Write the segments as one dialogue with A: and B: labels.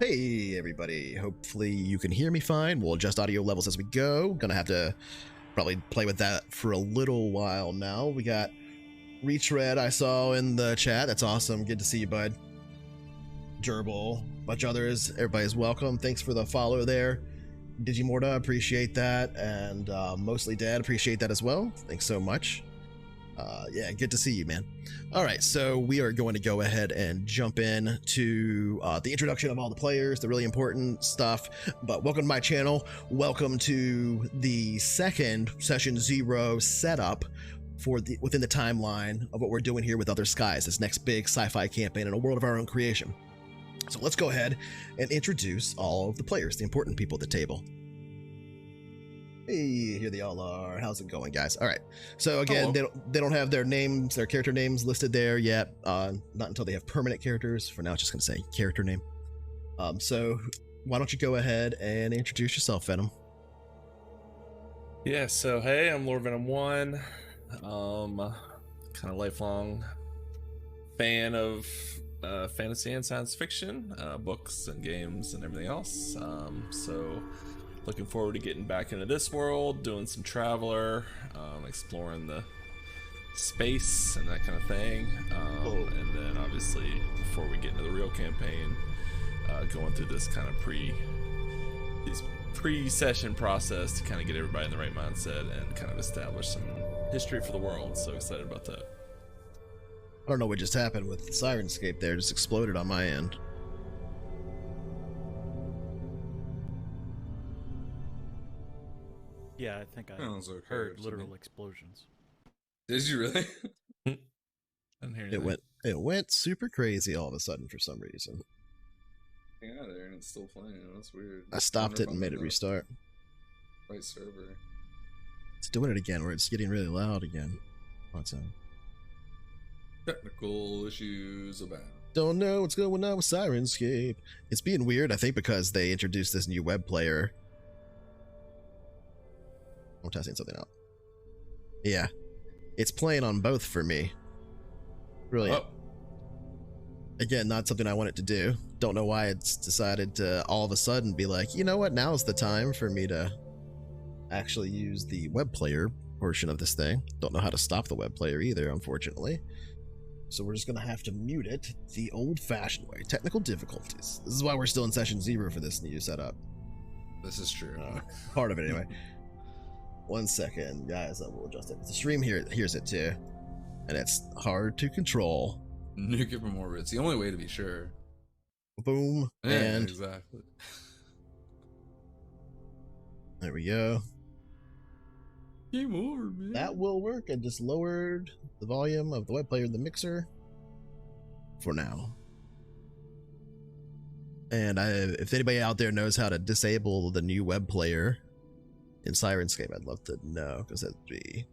A: Hey everybody, hopefully you can hear me fine. We'll adjust audio levels as we go. Gonna have to probably play with that for a little while now. We got Retread I saw in the chat. That's awesome. Good to see you, bud. Gerbil, bunch of others. Everybody's welcome. Thanks for the follow there. Digimorta, appreciate that. And Mostly Dead, appreciate that as well. Thanks so much. Yeah, good to see you, man. All right, so we are going to go ahead and jump in to the introduction of all the players, the really important stuff. But welcome to my channel. Welcome to the second Session 0 setup for within the timeline of what we're doing here with Other Skies, this next big sci-fi campaign in a world of our own creation. So let's go ahead and introduce all of the players, the important people at the table. Hey, here they all are. How's it going, guys? All right. So again, they don't have their names, their character names listed there yet. Not until they have permanent characters. For now, it's just going to say character name. So why don't you go ahead and introduce yourself, Venom?
B: Yeah. So hey, I'm Lord Venom 1. Kind of lifelong fan of fantasy and science fiction, books and games and everything else. So looking forward to getting back into this world, doing some Traveler, exploring the space and that kind of thing. And then obviously before we get into the real campaign, going through this kind of pre-session process to kind of get everybody in the right mindset and kind of establish some history for the world. So excited about that.
A: I don't know what just happened with Syrinscape there. Just exploded on my end.
C: Yeah, I think I heard literal explosions.
D: Did you really?
B: I didn't hear anything.
A: It went super crazy all of a sudden for some reason.
D: Hang out there and it's still playing. That's weird.
A: I stopped it and made it restart.
D: Right server.
A: It's doing it again where it's getting really loud again. What's up?
D: Technical issues about.
A: Don't know what's going on with Syrinscape. It's being weird, I think, because they introduced this new web player. I'm testing something out. Yeah. It's playing on both for me. Brilliant. Again, not something I want it to do. Don't know why it's decided to all of a sudden be like, you know what, now's the time for me to actually use the web player portion of this thing. Don't know how to stop the web player either, unfortunately. So we're just going to have to mute it the old-fashioned way. Technical difficulties. This is why we're still in Session 0 for this new setup.
D: This is true.
A: Part of it, anyway. 1 second, guys. I will adjust it. The stream hears it, too. And it's hard to control.
D: Nuke it from orbit. It's the only way to be sure.
A: Boom.
D: Yeah,
A: and
D: exactly.
A: There we go.
D: Game over, man.
A: That will work. I just lowered the volume of the web player in the mixer for now. And if anybody out there knows how to disable the new web player in Syrinscape, I'd love to know, because that'd be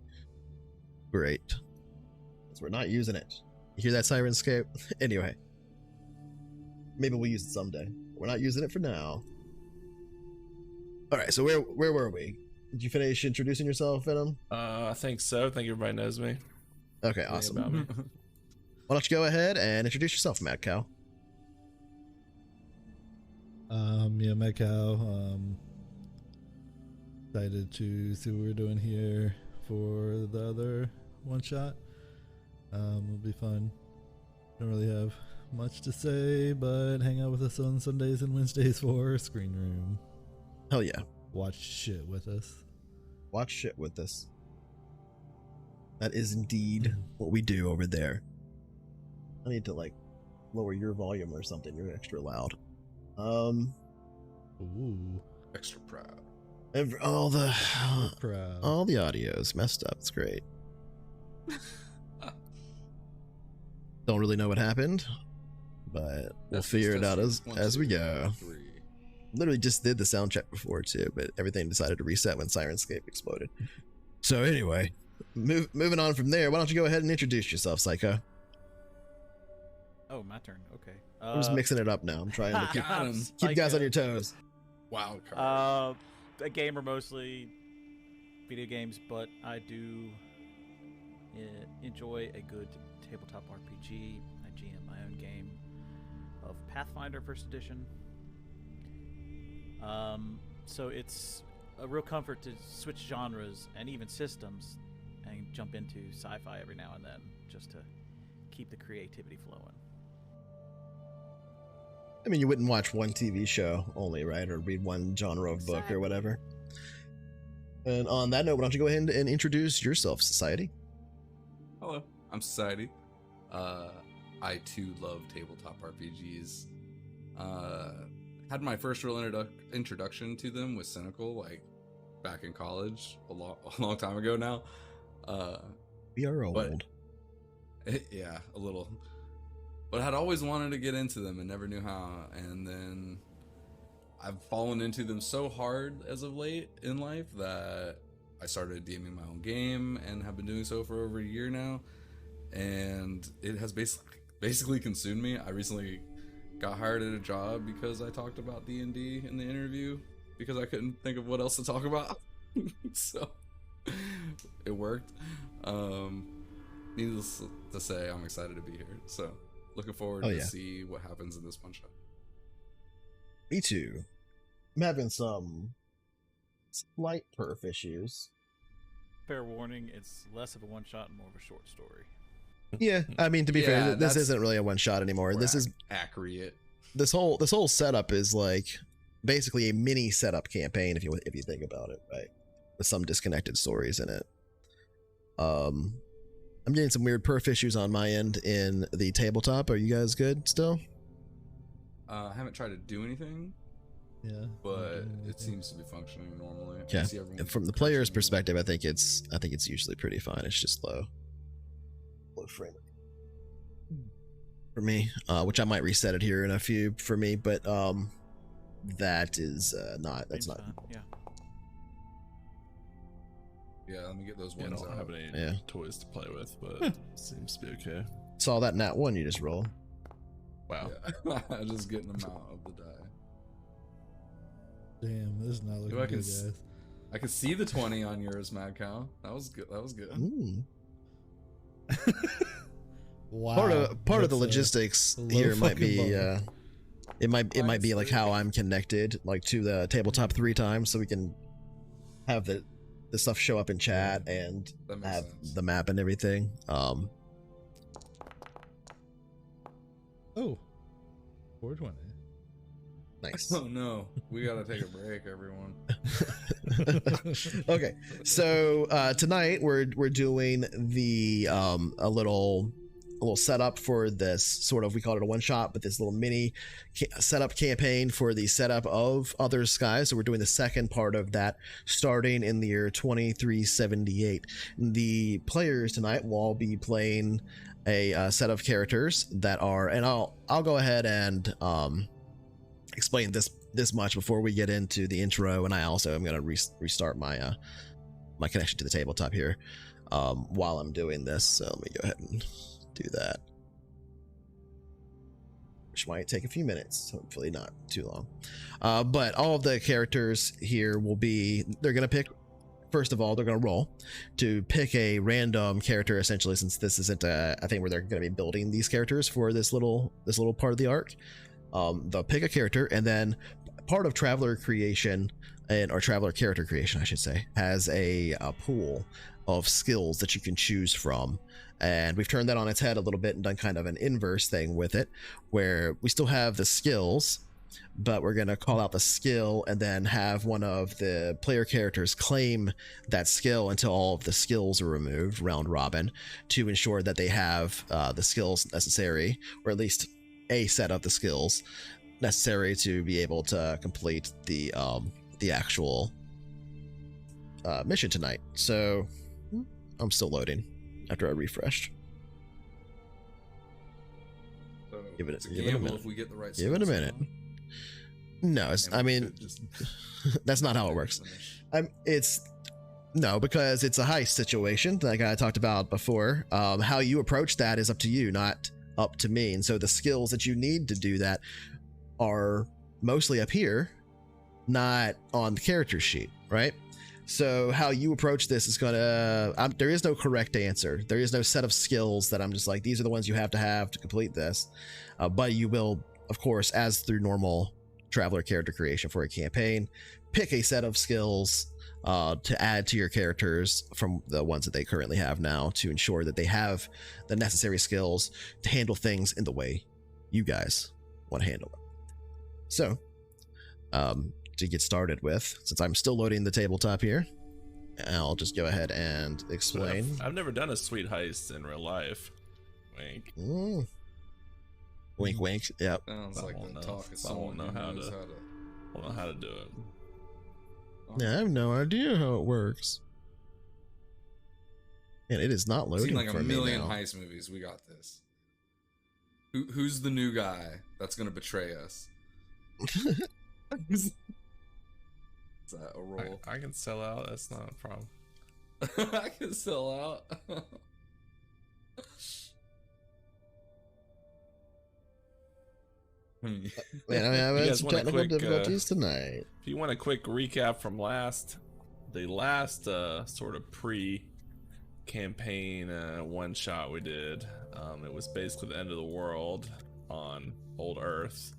A: great. Because we're not using it. You hear that, Syrinscape? Anyway. Maybe we'll use it someday. We're not using it for now. Alright, so where were we? Did you finish introducing yourself, Venom?
B: I think so. I think everybody knows me.
A: Okay, awesome. Why don't you go ahead and introduce yourself, Mad Cow?
E: Yeah, Mad Cow. Excited to see what we're doing here for the other one shot. It'll be fun. Don't really have much to say, but hang out with us on Sundays and Wednesdays for Screen Room.
A: Hell yeah.
E: Watch shit with us.
A: Watch shit with us. That is indeed what we do over there. I need to like lower your volume or something. You're extra loud.
E: Ooh.
D: Extra proud.
A: All the
E: Proud.
A: all the audio's messed up. It's great. Don't really know what happened, but we'll figure it out as we go. Literally just did the sound check before too, but everything decided to reset when Syrinscape exploded. So anyway, moving on from there, why don't you go ahead and introduce yourself, Psycho?
C: Oh, my turn. Okay.
A: I'm just mixing it up now. I'm trying to keep you guys on your toes.
D: Wild card.
C: A gamer mostly, video games, but I do enjoy a good tabletop RPG. I GM my own game of Pathfinder First Edition. So it's a real comfort to switch genres and even systems and jump into sci-fi every now and then just to keep the creativity flowing.
A: I mean, you wouldn't watch one TV show only, right? Or read one genre of book or whatever. And on that note, why don't you go ahead and introduce yourself, Society?
D: Hello, I'm Society. I too love tabletop RPGs. Had my first real introduction to them with Cynical, like back in college, a long time ago now.
A: We are old.
D: Yeah, a little. But I'd always wanted to get into them and never knew how. And then I've fallen into them so hard as of late in life that I started DMing my own game and have been doing so for over a year now. And it has basically consumed me. I recently got hired at a job because I talked about D&D in the interview because I couldn't think of what else to talk about. So it worked. Needless to say, I'm excited to be here. So looking forward to see what happens in this one shot.
A: Me too. I'm having some slight perf issues.
C: Fair warning, it's less of a one-shot and more of a short story.
A: Yeah, I mean, to be fair, this isn't really a one shot anymore. This is
D: accurate.
A: This whole setup is like basically a mini setup campaign if you think about it, right? With some disconnected stories in it. I'm getting some weird perf issues on my end in the tabletop. Are you guys good still?
D: I haven't tried to do anything.
E: Yeah,
D: but it seems to be functioning normally.
A: Yeah, from the player's perspective, I think it's usually pretty fine. It's just low frame rate for me, which I might reset it here in a few for me, but that's not.
D: Yeah, let me get those
B: I
D: ones
B: don't
D: out.
B: have any toys to play with, but seems to be okay.
A: Saw that nat one you just rolled.
B: Wow.
D: Yeah. Just getting them out of the die.
E: Damn, this is not looking good, guys.
D: I can see the 20 on yours, Mad Cow. That was good.
A: Ooh.
E: Wow.
A: Part of the logistics here might be it might be like how I'm connected like to the tabletop 3 times, so we can have the stuff show up in chat and have the map and everything.
E: Oh, 420.
A: Nice.
D: Oh no, we gotta take a break, everyone.
A: Okay, so tonight we're doing the a little setup for this sort of, we call it a one shot, but this little mini setup campaign for the setup of Other Skies. So we're doing the second part of that, starting in the year 2378. The players tonight will all be playing a set of characters that are, and I'll go ahead and explain this much before we get into the intro, and I also am going to restart my my connection to the tabletop here while I'm doing this. So let me go ahead and do that, which might take a few minutes, hopefully not too long. But all of the characters here will be, they're going to pick, first of all, they're going to roll to pick a random character, essentially, since this isn't a thing where they're going to be building these characters for this little part of the arc. They'll pick a character, and then part of Traveler creation, or Traveler character creation, I should say, has a pool of skills that you can choose from. And we've turned that on its head a little bit and done kind of an inverse thing with it, where we still have the skills, but we're going to call out the skill and then have one of the player characters claim that skill until all of the skills are removed, round robin, to ensure that they have the skills necessary, or at least a set of the skills necessary to be able to complete the actual mission tonight. So I'm still loading after I refreshed.
D: So
A: give it a minute.
D: If we get the right
A: give it a minute. No, I mean, that's not how it works. No, because it's a heist situation, like I talked about before. How you approach that is up to you, not up to me. And so the skills that you need to do that are mostly up here, not on the character sheet, right? So how you approach this is gonna, there is no correct answer. There is no set of skills that I'm just like, these are the ones you have to complete this. But you will, of course, as through normal traveler character creation for a campaign. Pick a set of skills to add to your characters from the ones that they currently have now to ensure that they have the necessary skills to handle things in the way you guys want to handle them. So, to get started with, since I'm still loading the tabletop here, I'll just go ahead and explain.
B: I've never done a sweet heist in real life. Wink.
A: Wink, wink. Yep.
D: Sounds like the talk of
B: I
D: someone
B: won't know
D: who knows
B: won't know how to do it.
A: Yeah, I have no idea how it works. And it is not loading
D: Seen like
A: for
D: a
A: me
D: million
A: now.
D: heist movies. We got this. Who's the new guy that's gonna betray us? Is that a roll?
B: I can sell out. That's not a problem.
D: I can sell out.
A: Man, I'm having
B: guys
A: some
B: want a
A: technical
B: quick,
A: difficulties tonight.
B: If you want a quick recap from the last sort of pre-campaign one shot we did, it was basically the end of the world on old Earth,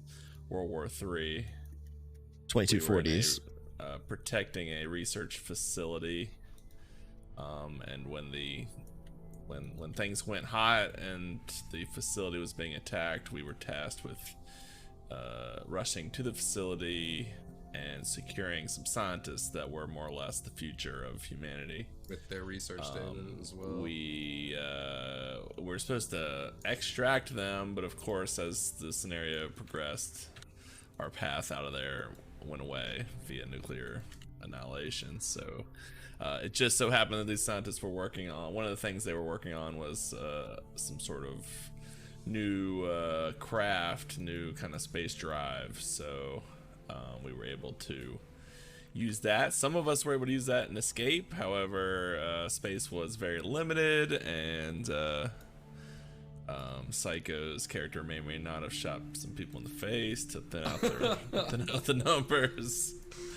B: World War III.
A: 2240s.
B: Protecting a research facility, and when things went hot and the facility was being attacked, we were tasked with rushing to the facility and securing some scientists that were more or less the future of humanity.
D: With their research data as well.
B: We were supposed to extract them, but of course, as the scenario progressed, our path out of there went away via nuclear annihilation. So it just so happened that these scientists were working on, one of the things they were working on was some sort of new craft, new kind of space drive. So we were able to use that. Some of us were able to use that in Escape. However, space was very limited, and Psycho's character may or may not have shot some people in the face to thin out the numbers.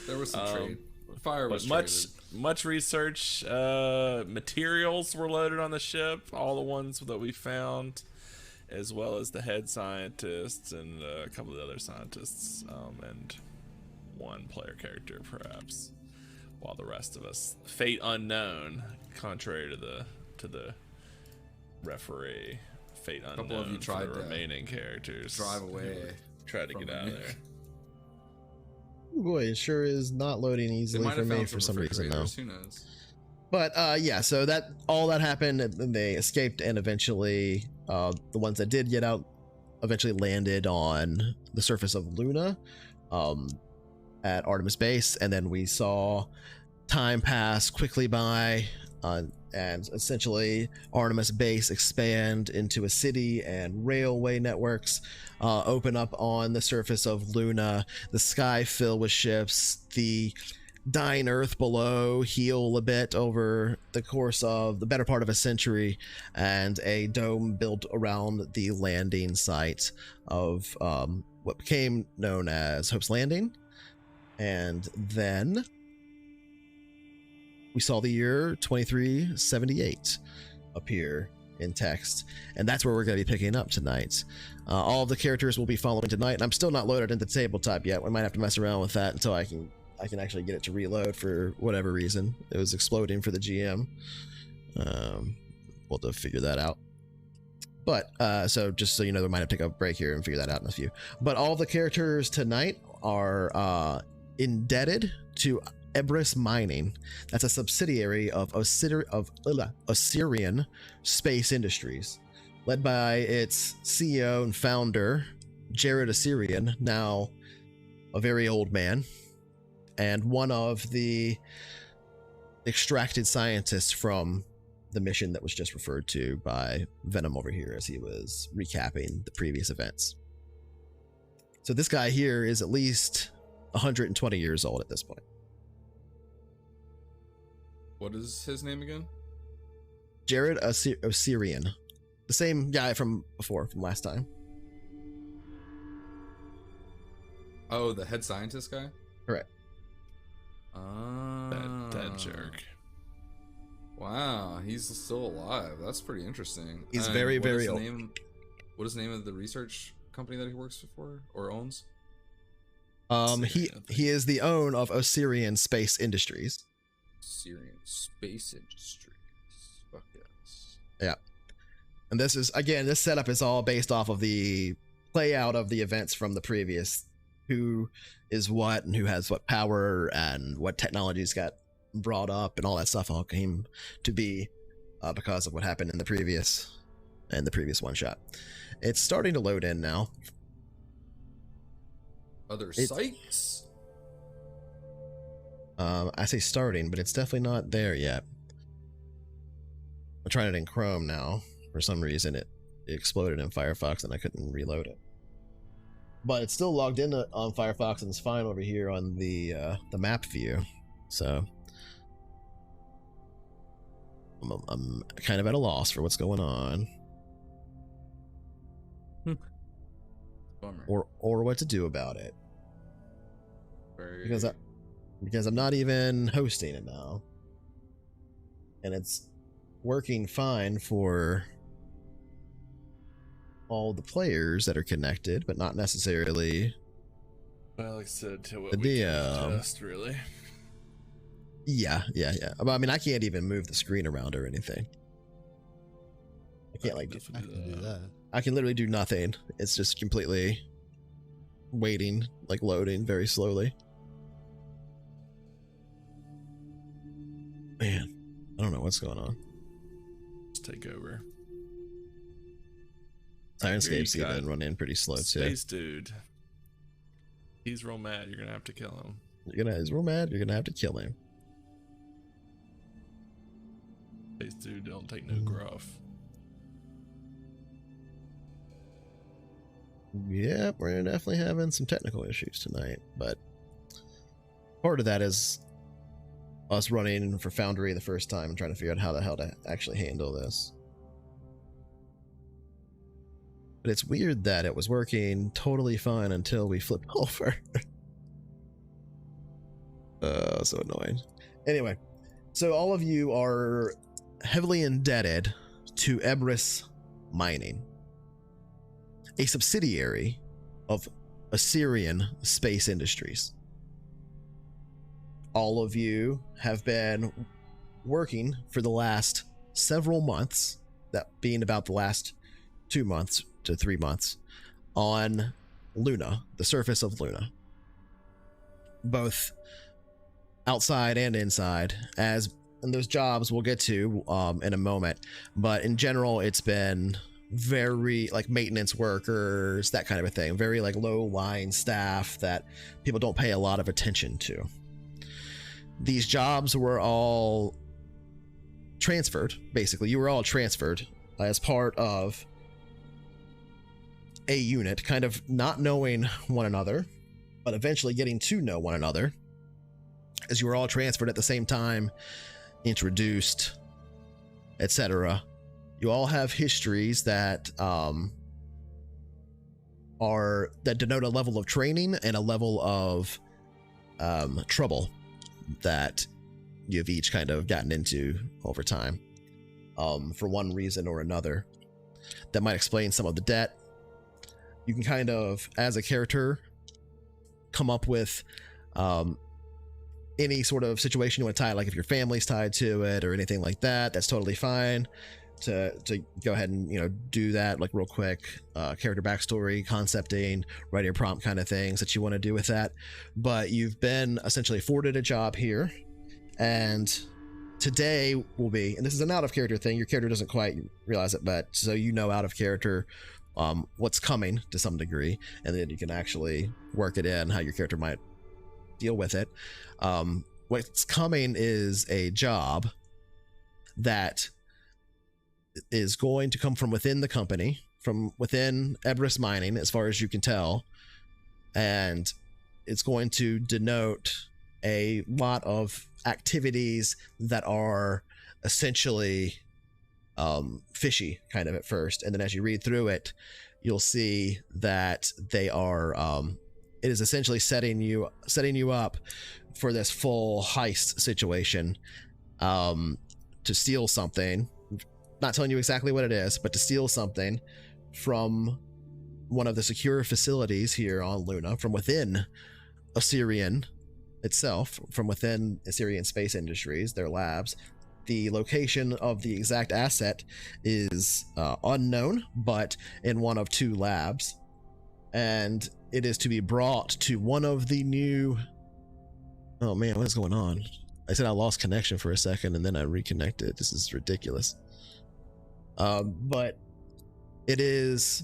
D: There was some trade. Fire was
B: much research. Materials were loaded on the ship, all the ones that we found, as well as the head scientists and a couple of the other scientists, and one player character perhaps, while the rest of us, fate unknown, contrary to the referee. Fate unknown. A couple of you tried the remaining characters.
D: Drive away.
B: Tried to get out of there.
A: Ooh, boy, it sure is not loading easily for me for some reason though.
D: Who knows?
A: But yeah, so that all that happened, and they escaped, and eventually the ones that did get out eventually landed on the surface of Luna at Artemis Base, and then we saw time pass quickly by, and essentially Artemis Base expand into a city, and railway networks open up on the surface of Luna, the sky fill with ships, the dying Earth below heal a bit over the course of the better part of a century, and a dome built around the landing site of what became known as Hope's Landing. And then we saw the year 2378 appear in text, and that's where we're going to be picking up tonight. All of the characters will be following tonight, and I'm still not loaded into the tabletop yet. We might have to mess around with that until I can actually get it to reload for whatever reason. It was exploding for the GM. We'll have to figure that out. But so just so you know, we might have to take a break here and figure that out in a few. But all the characters tonight are indebted to Ebris Mining. That's a subsidiary of Osirian Space Industries, led by its CEO and founder, Jared Osirian, now a very old man, and one of the extracted scientists from the mission that was just referred to by Venom over here as he was recapping the previous events. So this guy here is at least 120 years old at this point.
D: What is his name again?
A: Jared Osirian. The same guy from before, from last time.
D: Oh, the head scientist guy?
A: Correct.
B: That jerk.
D: Wow, he's still alive. That's pretty interesting.
A: He's very, very old.
D: What is the name of the research company that he works for or owns?
A: He is the owner of Osirian Space Industries.
D: Syrian Space Industries. Fuck yes.
A: Yeah. And this setup is all based off of the play out of the events from the previous. Who is what and who has what power and what technologies got brought up and all that stuff all came to be because of what happened in the previous one shot. It's starting to load in now.
D: Other sites?
A: I say starting, but it's definitely not there yet. I'm trying it in Chrome now. For some reason, it exploded in Firefox and I couldn't reload it. But it's still logged in on Firefox and it's fine over here on the map view. So I'm kind of at a loss for what's going on.
D: Bummer.
A: Or what to do about it.
D: Very...
A: Because I'm not even hosting it now. And it's working fine for all the players that are connected, but not necessarily
B: Well, like I said, to what
A: the
B: we
A: DM.
B: can adjust, really.
A: Yeah. But I mean, I can't even move the screen around or anything. I can't
E: I can do that.
A: I can literally do nothing. It's just completely waiting, like loading very slowly. Man, I don't know what's going on.
B: Let's take over.
A: Syrinscape's
B: Here you
A: even
B: got
A: running pretty slow too.
B: Space dude. He's real mad. You're gonna have to kill him.
A: He's real mad. You're gonna have to kill him.
B: Space dude don't take no gruff.
A: Yeah, we're definitely having some technical issues tonight, but part of that is us running for Foundry the first time and trying to figure out how the hell to actually handle this. But it's weird that it was working totally fine until we flipped over. So annoying. Anyway, so all of you are heavily indebted to Ebris Mining, a subsidiary of Osirian Space Industries. All of you have been working for the last several months, that being about the last 2 months to 3 months, on Luna, the surface of Luna. Both outside and inside, and those jobs we'll get to in a moment, but in general it's been very like maintenance workers, that kind of a thing, very like low line staff that people don't pay a lot of attention to. These jobs were all transferred, basically. You were all transferred as part of a unit, kind of not knowing one another, but eventually getting to know one another, as you were all transferred at the same time, introduced, etc. You all have histories that denote a level of training and a level of trouble that you've each kind of gotten into over time, for one reason or another. That might explain some of the debt. You can kind of, as a character, come up with any sort of situation you want to tie, like if your family's tied to it or anything like that, that's totally fine to go ahead and, you know, do that like real quick. Character backstory, concepting, writing a prompt kind of things that you want to do with that. But you've been essentially afforded a job here, and today will be, and this is an out of character thing, your character doesn't quite realize it, but so you know out of character what's coming to some degree, and then you can actually work it in how your character might deal with it. What's coming is a job that is going to come from within the company, from within Ebris Mining, as far as you can tell, and it's going to denote a lot of activities that are essentially fishy kind of at first, and then as you read through it, you'll see that they are it is essentially setting you up for this full heist situation, to steal something. Not telling you exactly what it is, but to steal something from one of the secure facilities here on Luna, from within Assyrian itself, from within Assyrian Space Industries, their labs. The location of the exact asset is unknown, but in one of 2 labs. And it is to be brought to one of the new... Oh man, what is going on? I said I lost connection for a second and then I reconnected. This is ridiculous. But it is...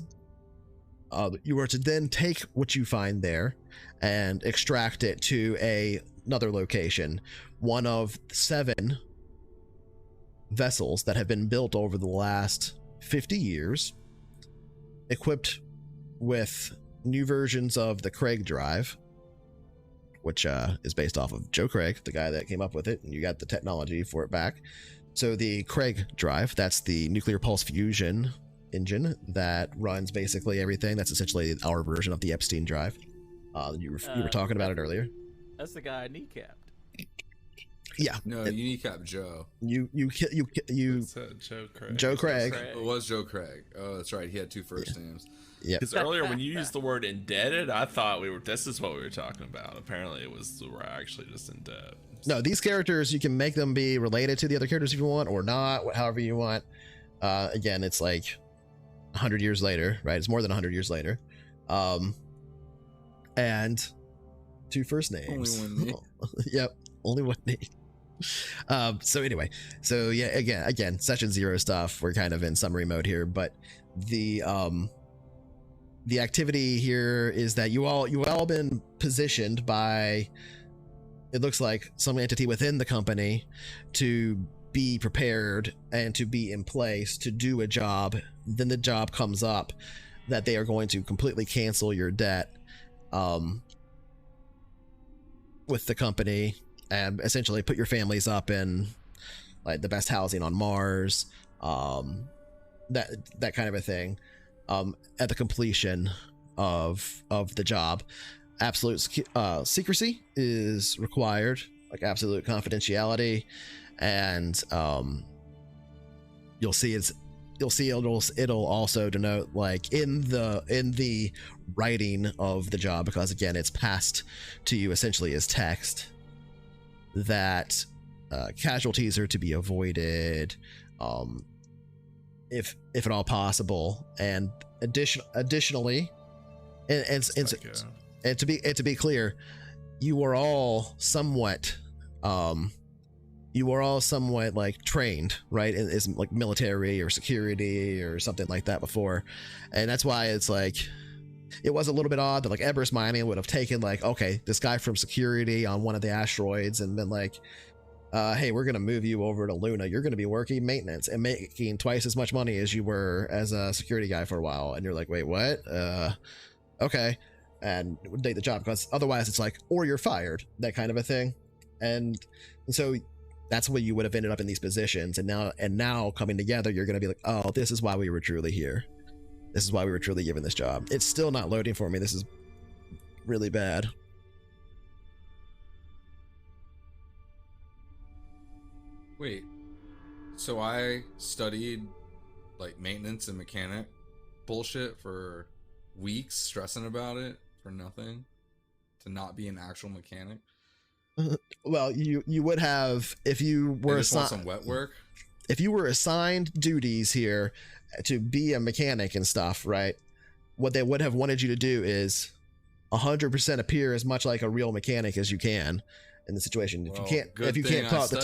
A: you are to then take what you find there and extract it to another location. One of 7 vessels that have been built over the last 50 years, equipped with new versions of the Craig drive, which is based off of Joe Craig, the guy that came up with it, and you got the technology for it back. So the Craig drive, that's the nuclear pulse fusion engine that runs basically everything. That's essentially our version of the Epstein drive. You were talking about it earlier.
C: That's the guy I kneecapped.
A: Yeah.
D: No, you kneecap Joe.
A: You
B: Joe Craig.
A: Joe Craig.
D: It was Joe Craig. Oh, that's right. He had 2 first names.
A: Yeah.
B: Because earlier when you used the word indebted, I thought this is what we were talking about. Apparently it was we're actually just in debt.
A: No, these characters, you can make them be related to the other characters if you want, or not, however you want. Again, it's like 100 years later, right? It's more than 100 years later. And 2 first names.
D: Only one name.
A: Yep, only one name. So anyway, so yeah, again, session 0 stuff. We're kind of in summary mode here, but the activity here is that you all been positioned by, it looks like, some entity within the company to be prepared and to be in place to do a job. Then the job comes up that they are going to completely cancel your debt with the company and essentially put your families up in like the best housing on Mars, that kind of a thing, at the completion of the job. Absolute secrecy is required, like absolute confidentiality, and you'll see it'll also denote, like, in the writing of the job, because again it's passed to you essentially as text, that casualties are to be avoided, if at all possible, and additionally, and to be clear, you are all somewhat like trained, right, is like military or security or something like that before, and that's why it's like it was a little bit odd that like Everest Mining would have taken, like, okay, this guy from security on one of the asteroids and been like, hey, we're gonna move you over to Luna, you're gonna be working maintenance and making twice as much money as you were as a security guy for a while, and you're like, wait, what? Okay, and take the job, because otherwise it's like, or you're fired, that kind of a thing. And so that's where you would have ended up in these positions, and now coming together, you're gonna be like, oh, this is why we were truly here. This is why we were truly given this job. It's still not loading for me. This is really bad.
D: Wait, so I studied like maintenance and mechanic bullshit for weeks, stressing about it for nothing, to not be an actual mechanic?
A: Well, you would have if you were
D: assigned some wet work.
A: If you were assigned duties here to be a mechanic and stuff, right? What they would have wanted you to do is 100% appear as much like a real mechanic as you can in the situation. If you can't talk the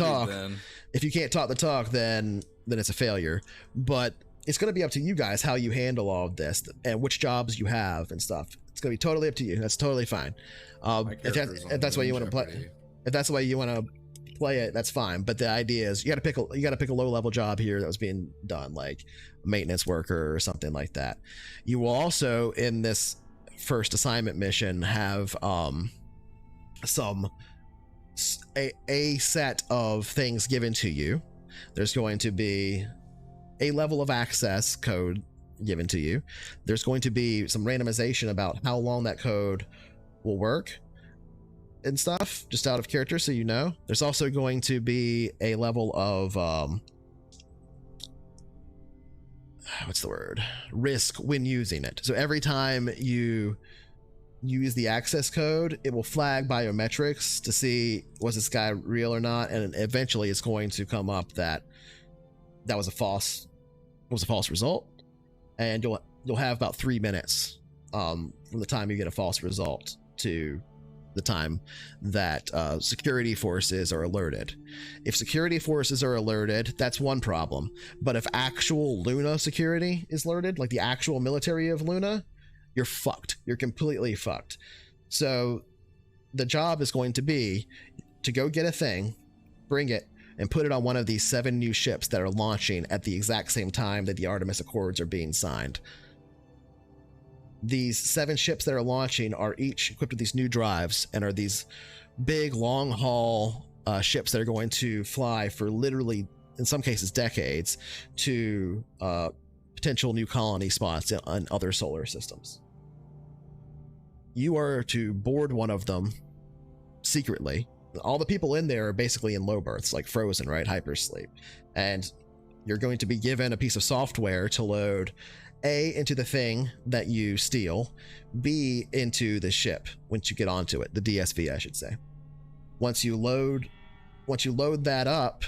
A: talk, then it's a failure. But it's going to be up to you guys how you handle all of this and which jobs you have and stuff. It's going to be totally up to you. That's totally fine. If that's the way you want to play, if that's the way you want to play it, that's fine. But the idea is you got to pick a low level job here that was being done, like a maintenance worker or something like that. You will also, in this first assignment mission, have a set of things given to you. There's going to be a level of access code given to you. There's going to be some randomization about how long that code will work and stuff, just out of character, so you know. There's also going to be a level of what's the word, risk when using it. So every time you use the access code, it will flag biometrics to see was this guy real or not, and eventually it's going to come up that was a false result, and you'll have about 3 minutes from the time you get a false result to the time that security forces are alerted. If security forces are alerted, that's one problem. But if actual Luna security is alerted, like the actual military of Luna, you're fucked. You're completely fucked. So the job is going to be to go get a thing, bring it, and put it on one of these 7 new ships that are launching at the exact same time that the Artemis Accords are being signed. These 7 ships that are launching are each equipped with these new drives and are these big long haul ships that are going to fly for literally, in some cases, decades to potential new colony spots on other solar systems. You are to board one of them secretly. All the people in there are basically in low berths, like frozen, right? Hypersleep. And you're going to be given a piece of software to load A, into the thing that you steal, B, into the ship once you get onto it, the DSV, I should say. Once you load that up,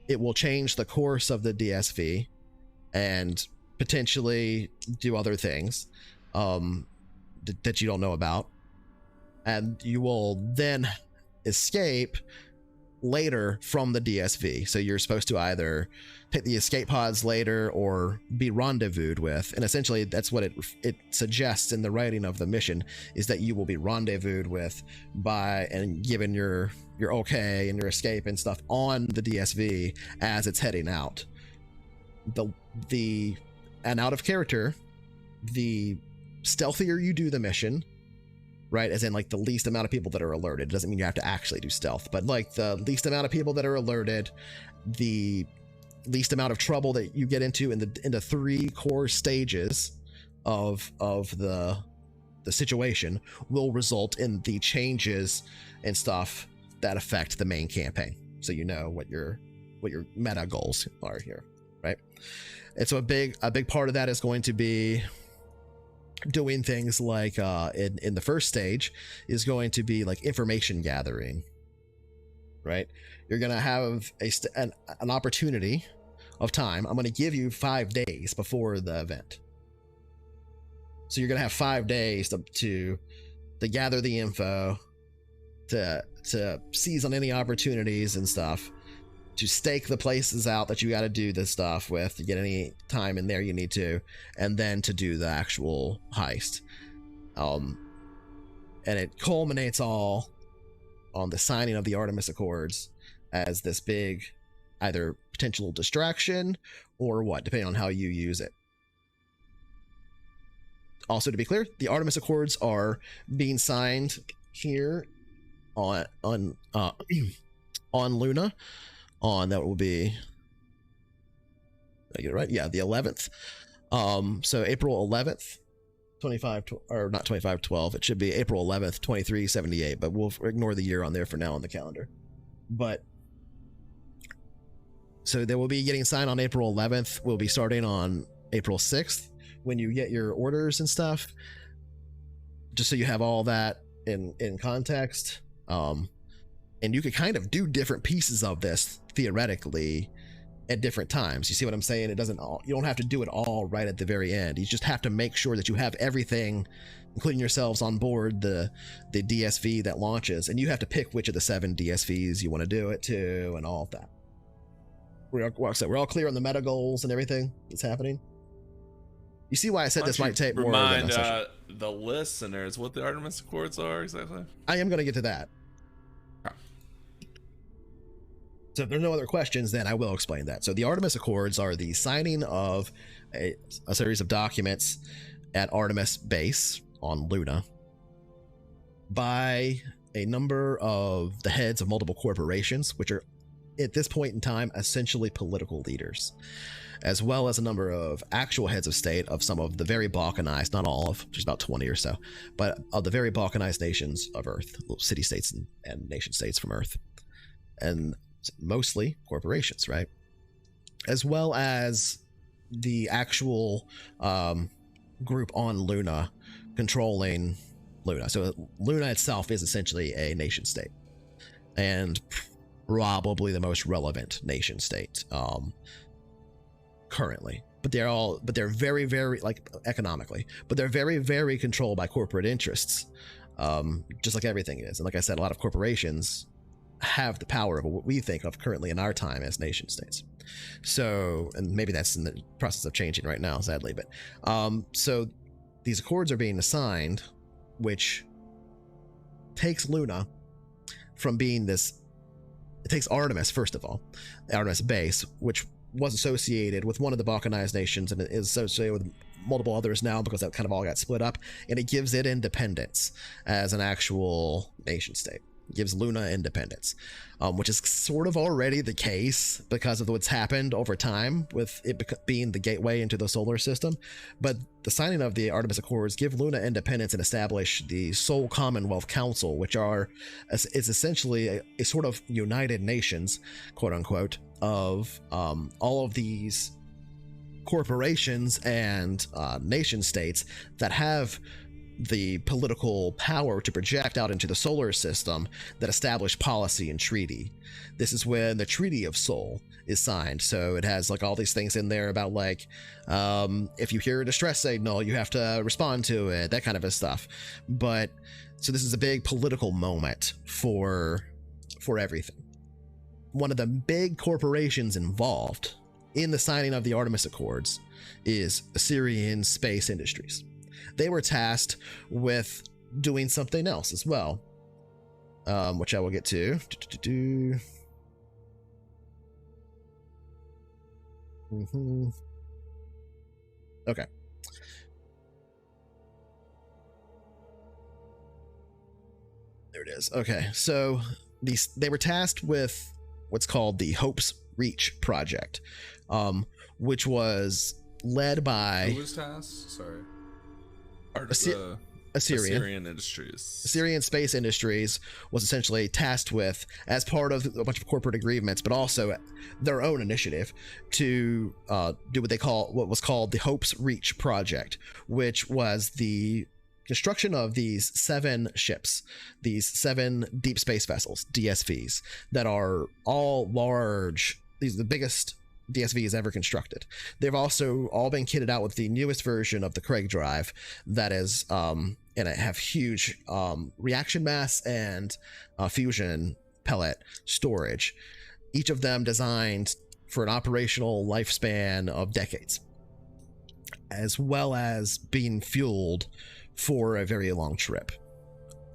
A: it will change the course of the DSV and potentially do other things that you don't know about. And you will then escape later from the DSV. So you're supposed to either take the escape pods later or be rendezvoused with, and essentially that's what it suggests in the writing of the mission, is that you will be rendezvoused with by and given your okay and your escape and stuff on the DSV as it's heading out. And out of character, the stealthier you do the mission, right, as in like the least amount of people that are alerted, it doesn't mean you have to actually do stealth, but like the least amount of people that are alerted, the least amount of trouble that you get into in the 3 core stages of the situation will result in the changes and stuff that affect the main campaign. So you know what your meta goals are here, right? And so a big part of that is going to be doing things like in the first stage is going to be like information gathering, right? You're going to have an opportunity of time. I'm going to give you 5 days before the event. So you're going to have 5 days to gather the info, to seize on any opportunities and stuff, to stake the places out that you got to do this stuff with, to get any time in there you need to, and then to do the actual heist. And it culminates all on the signing of the Artemis Accords as this big either potential distraction or what, depending on how you use it. Also, to be clear, the Artemis Accords are being signed here on Luna. That will be, did I get it right? Yeah, the 11th. So April 11th, 2512. It should be April 11th, 2378, but we'll ignore the year on there for now on the calendar. But so they will be getting signed on April 11th. We'll be starting on April 6th when you get your orders and stuff, just so you have all that in context. And you could kind of do different pieces of this theoretically at different times. You see what I'm saying? You don't have to do it all right at the very end. You just have to make sure that you have everything, including yourselves, on board the DSV that launches, and you have to pick which of the 7 DSVs you want to do it to and all of that. We're all clear on the meta goals and everything that's happening? You see why I said this might take more than a session.
B: Remind the listeners what the Artemis Accords are exactly?
A: I am going to get to that. So if there's no other questions, then I will explain that. So the Artemis Accords are the signing of a series of documents at Artemis base on Luna by a number of the heads of multiple corporations, which are at this point in time essentially political leaders, as well as a number of actual heads of state of some of the very balkanized, not all of, just about 20 or so, but of the very balkanized nations of Earth, city-states and nation-states from Earth. And mostly corporations, right? As well as the actual group on Luna controlling Luna. So Luna itself is essentially a nation state, and probably the most relevant nation state currently. But they're very, very, like, economically, but they're very, very controlled by corporate interests, just like everything is. And like I said, a lot of corporations have the power of what we think of currently in our time as nation states. So, and maybe that's in the process of changing right now, sadly, but so these accords are being assigned, which takes Luna from being this, it takes Artemis, first of all, the Artemis base, which was associated with one of the Balkanized nations and is associated with multiple others now because that kind of all got split up, and it gives it independence as an actual nation state. It gives Luna independence, which is sort of already the case because of what's happened over time with it being the gateway into the solar system. But the signing of the Artemis Accords give Luna independence and establish the Sol Commonwealth Council, which is essentially a sort of United Nations, quote unquote, of all of these corporations and nation states that have the political power to project out into the solar system that establish policy and treaty. This is when the Treaty of Sol is signed. So it has like all these things in there about like, if you hear a distress signal, you have to respond to it, that kind of stuff. But so this is a big political moment for everything. One of the big corporations involved in the signing of the Artemis Accords is Assyrian Space Industries. They were tasked with doing something else as well, which I will get to. Okay. There it is. Okay, so they were tasked with what's called the Hope's Reach project, which was led by...
D: Who was tasked? Sorry.
B: Assyrian Industries.
A: Assyrian Space Industries was essentially tasked with, as part of a bunch of corporate agreements, but also their own initiative, to do what was called the Hope's Reach project, which was the construction of these 7 ships, these 7 deep space vessels, DSVs, that are all large. These are the biggest DSVs ever constructed. They've also all been kitted out with the newest version of the Craig drive that is and it have huge reaction mass and fusion pellet storage, each of them designed for an operational lifespan of decades, as well as being fueled for a very long trip,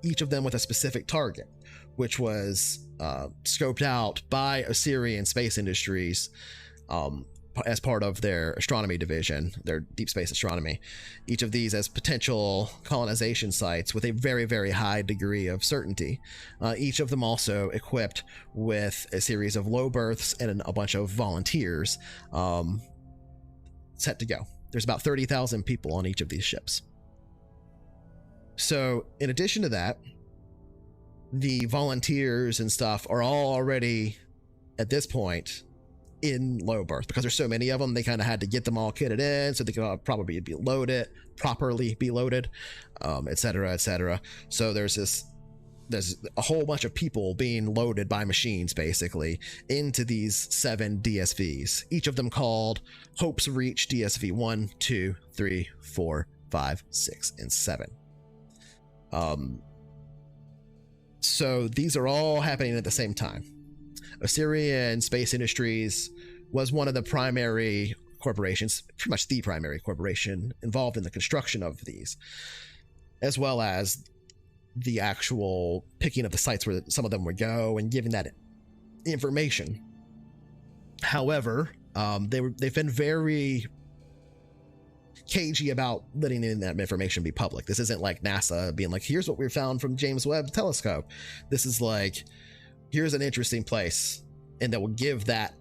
A: each of them with a specific target, which was scoped out by Assyrian Space Industries as part of their astronomy division, their deep space astronomy. Each of these as potential colonization sites with a very, very high degree of certainty. Each of them also equipped with a series of low berths and a bunch of volunteers set to go. There's about 30,000 people on each of these ships. So in addition to that, the volunteers and stuff are all already at this point in low berth, because there's so many of them. They kind of had to get them all kitted in so they could probably properly be loaded, etc., etc. So there's a whole bunch of people being loaded by machines basically into these 7 DSVs, each of them called Hope's Reach DSV 1, 2, 3, 4, 5, 6, and 7. So these are all happening at the same time. Assyrian Space Industries was one of the primary corporations, pretty much the primary corporation involved in the construction of these, as well as the actual picking of the sites where some of them would go and giving that information. However, they've been very cagey about letting in that information be public. This isn't like NASA being like, here's what we found from James Webb telescope. This is like, here's an interesting place, and that will give that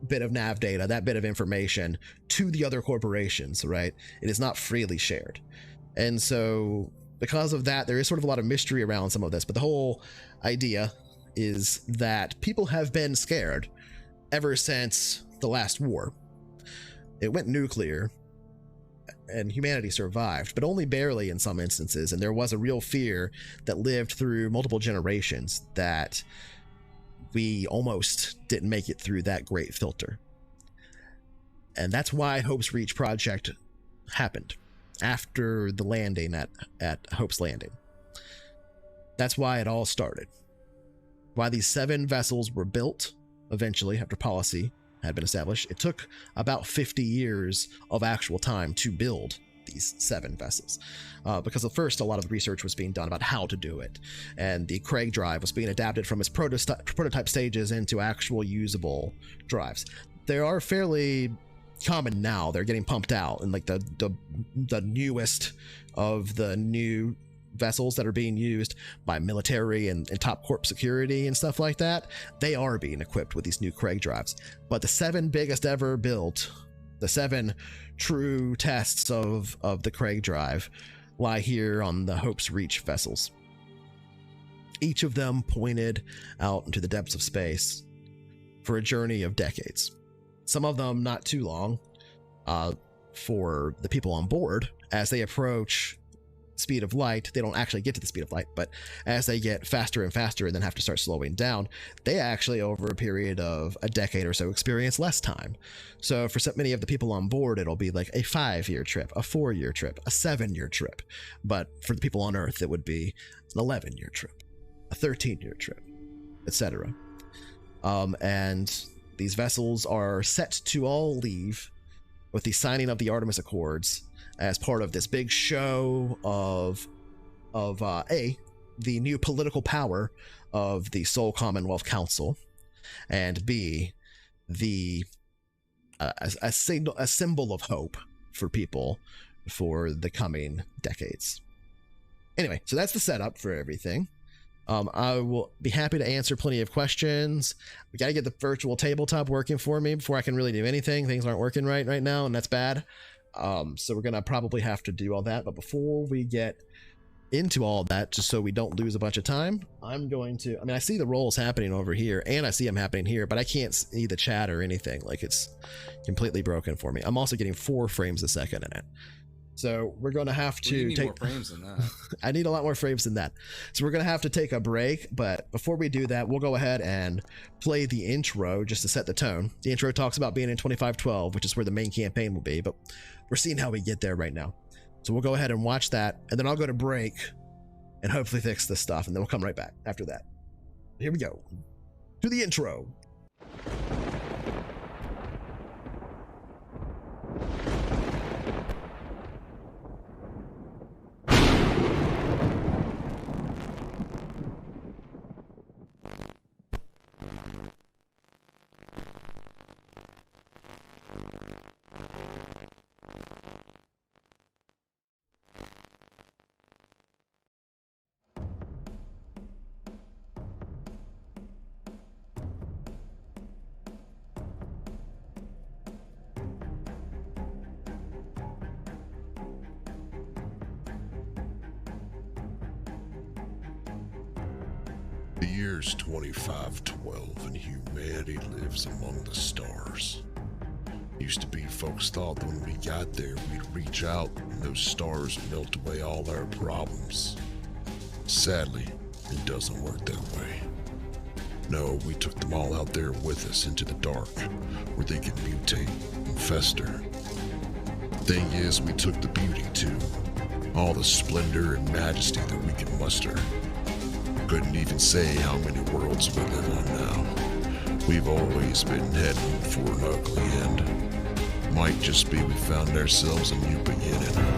A: bit of nav data, that bit of information to the other corporations, right? It is not freely shared. And so because of that, there is sort of a lot of mystery around some of this, but the whole idea is that people have been scared ever since the last war. It went nuclear and humanity survived, but only barely in some instances. And there was a real fear that lived through multiple generations that we almost didn't make it through that great filter. And that's why Hope's Reach project happened after the landing at Hope's Landing. That's why it all started. Why these 7 vessels were built eventually after policy had been established. It took about 50 years of actual time to build these 7 vessels, because at first a lot of the research was being done about how to do it, and the Craig drive was being adapted from its prototype stages into actual usable drives. They are fairly common now. They're getting pumped out, and like the newest of the new vessels that are being used by military and top corp security and stuff like that, they are being equipped with these new Craig drives. But the 7 biggest ever built, the 7 true tests of the Craig drive, lie here on the Hope's Reach vessels. Each of them pointed out into the depths of space for a journey of decades. Some of them not too long for the people on board. As they approach speed of light, they don't actually get to the speed of light, but as they get faster and faster and then have to start slowing down, they actually, over a period of a decade or so, experience less time. So for so many of the people on board, it'll be like a 5-year trip, a 4-year trip, a 7-year trip. But for the people on Earth, it would be an 11-year trip, a 13-year trip, etc. And these vessels are set to all leave with the signing of the Artemis Accords as part of this big show of the new political power of the Seoul Commonwealth Council, and B, a symbol of hope for people for the coming decades. Anyway, so that's the setup for everything. I will be happy to answer plenty of questions. We got to get the virtual tabletop working for me before I can really do anything. Things aren't working right now, and that's bad. So we're going to probably have to do all that. But before we get into all that, just so we don't lose a bunch of time, I'm going to, I mean, I see the rolls happening over here and I see them happening here, but I can't see the chat or anything. Like, it's completely broken for me. I'm also getting 4 frames a second in it. So we're going to have to
D: need more frames than that.
A: I need a lot more frames than that. So we're going to have to take a break. But before we do that, we'll go ahead and play the intro just to set the tone. The intro talks about being in 2512, which is where the main campaign will be. But we're seeing how we get there right now. So we'll go ahead and watch that. And then I'll go to break and hopefully fix this stuff. And then we'll come right back after that. Here we go. To the intro.
F: The year's 2512 and humanity lives among the stars. Used to be folks thought that when we got there we'd reach out and those stars would melt away all our problems. Sadly, it doesn't work that way. No, we took them all out there with us into the dark, where they could mutate and fester. Thing is, we took the beauty too, all the splendor and majesty that we can muster. Couldn't even say how many worlds we live on now. We've always been heading for an ugly end. Might just be we found ourselves a new beginning.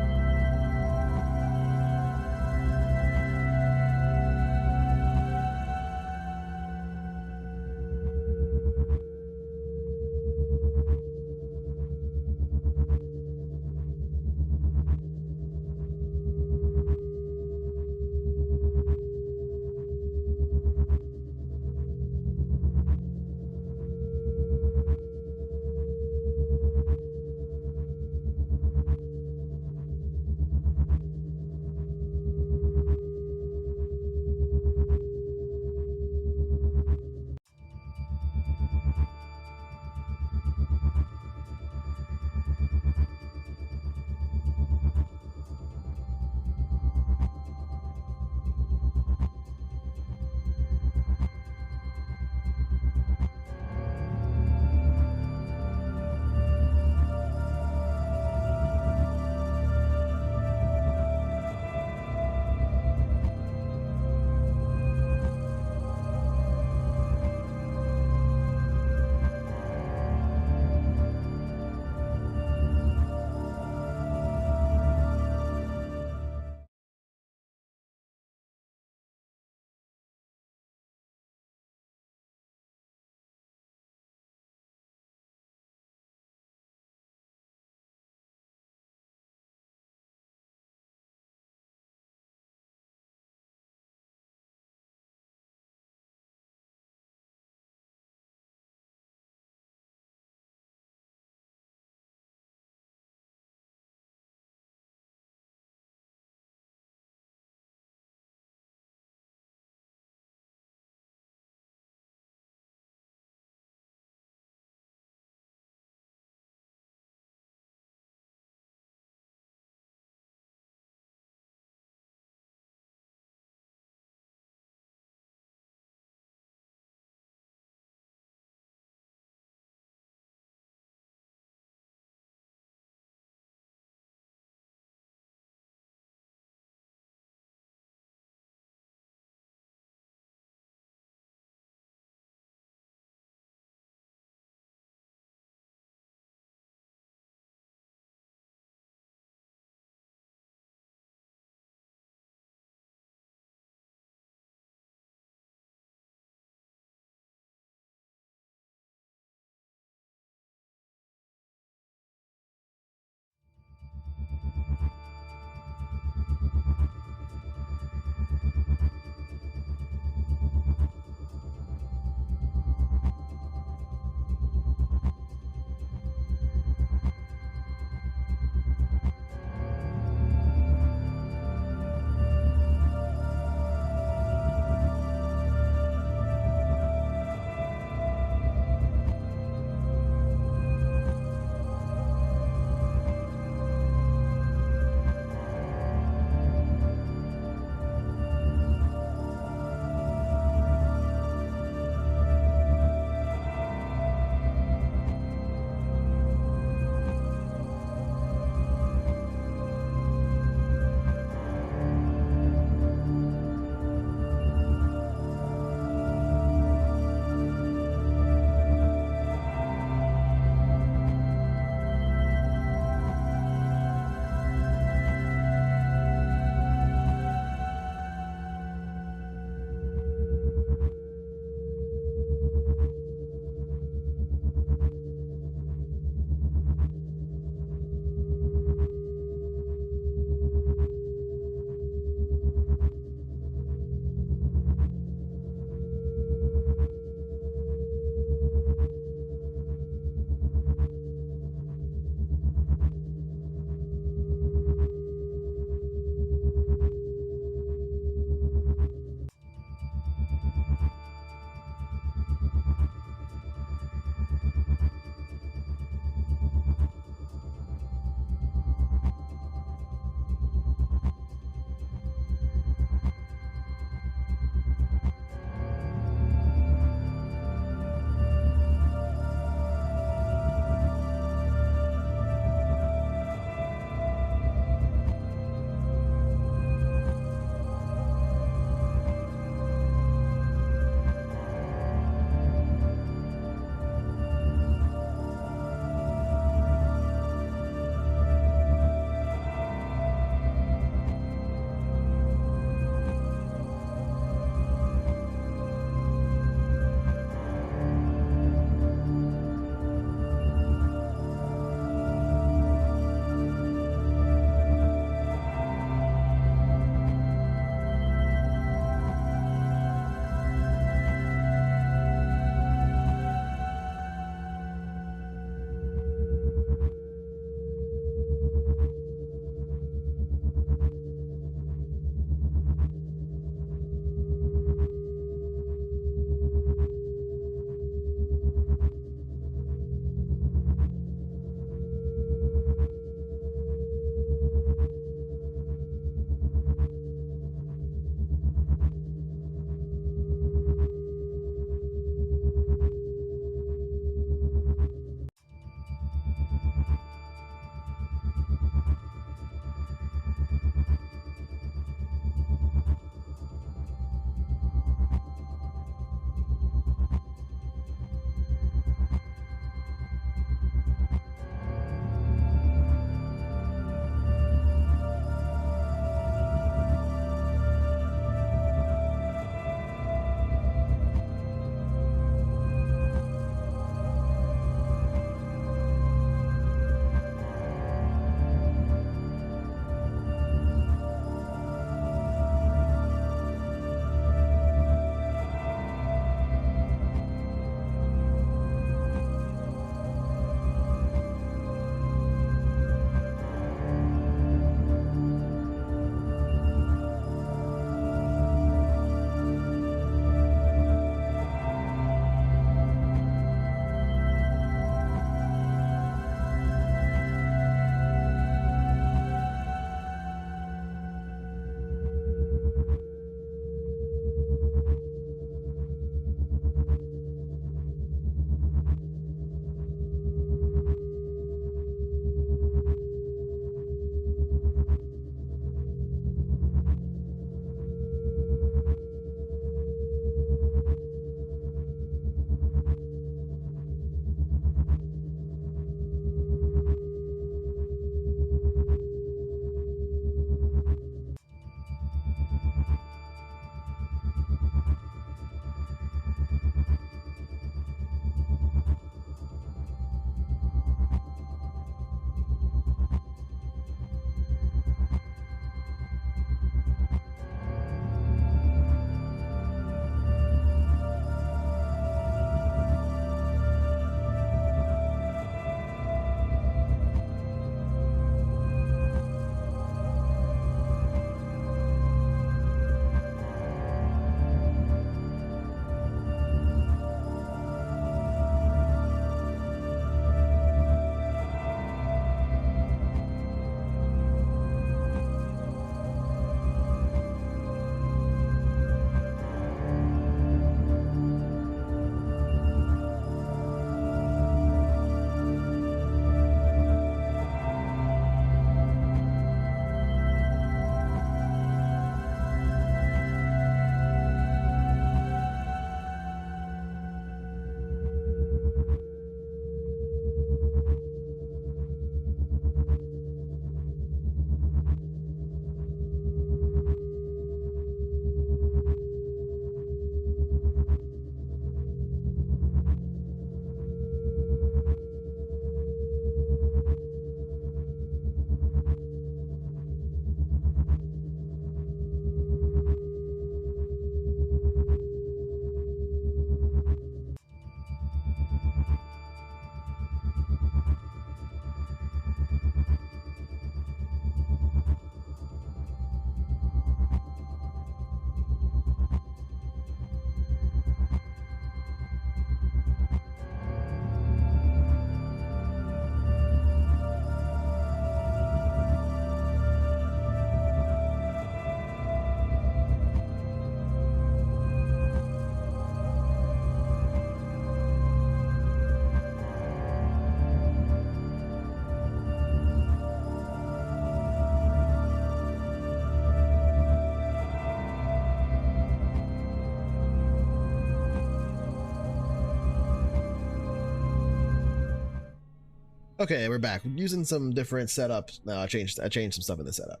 A: Okay, we're back. Using some different setups. No, I changed some stuff in the setup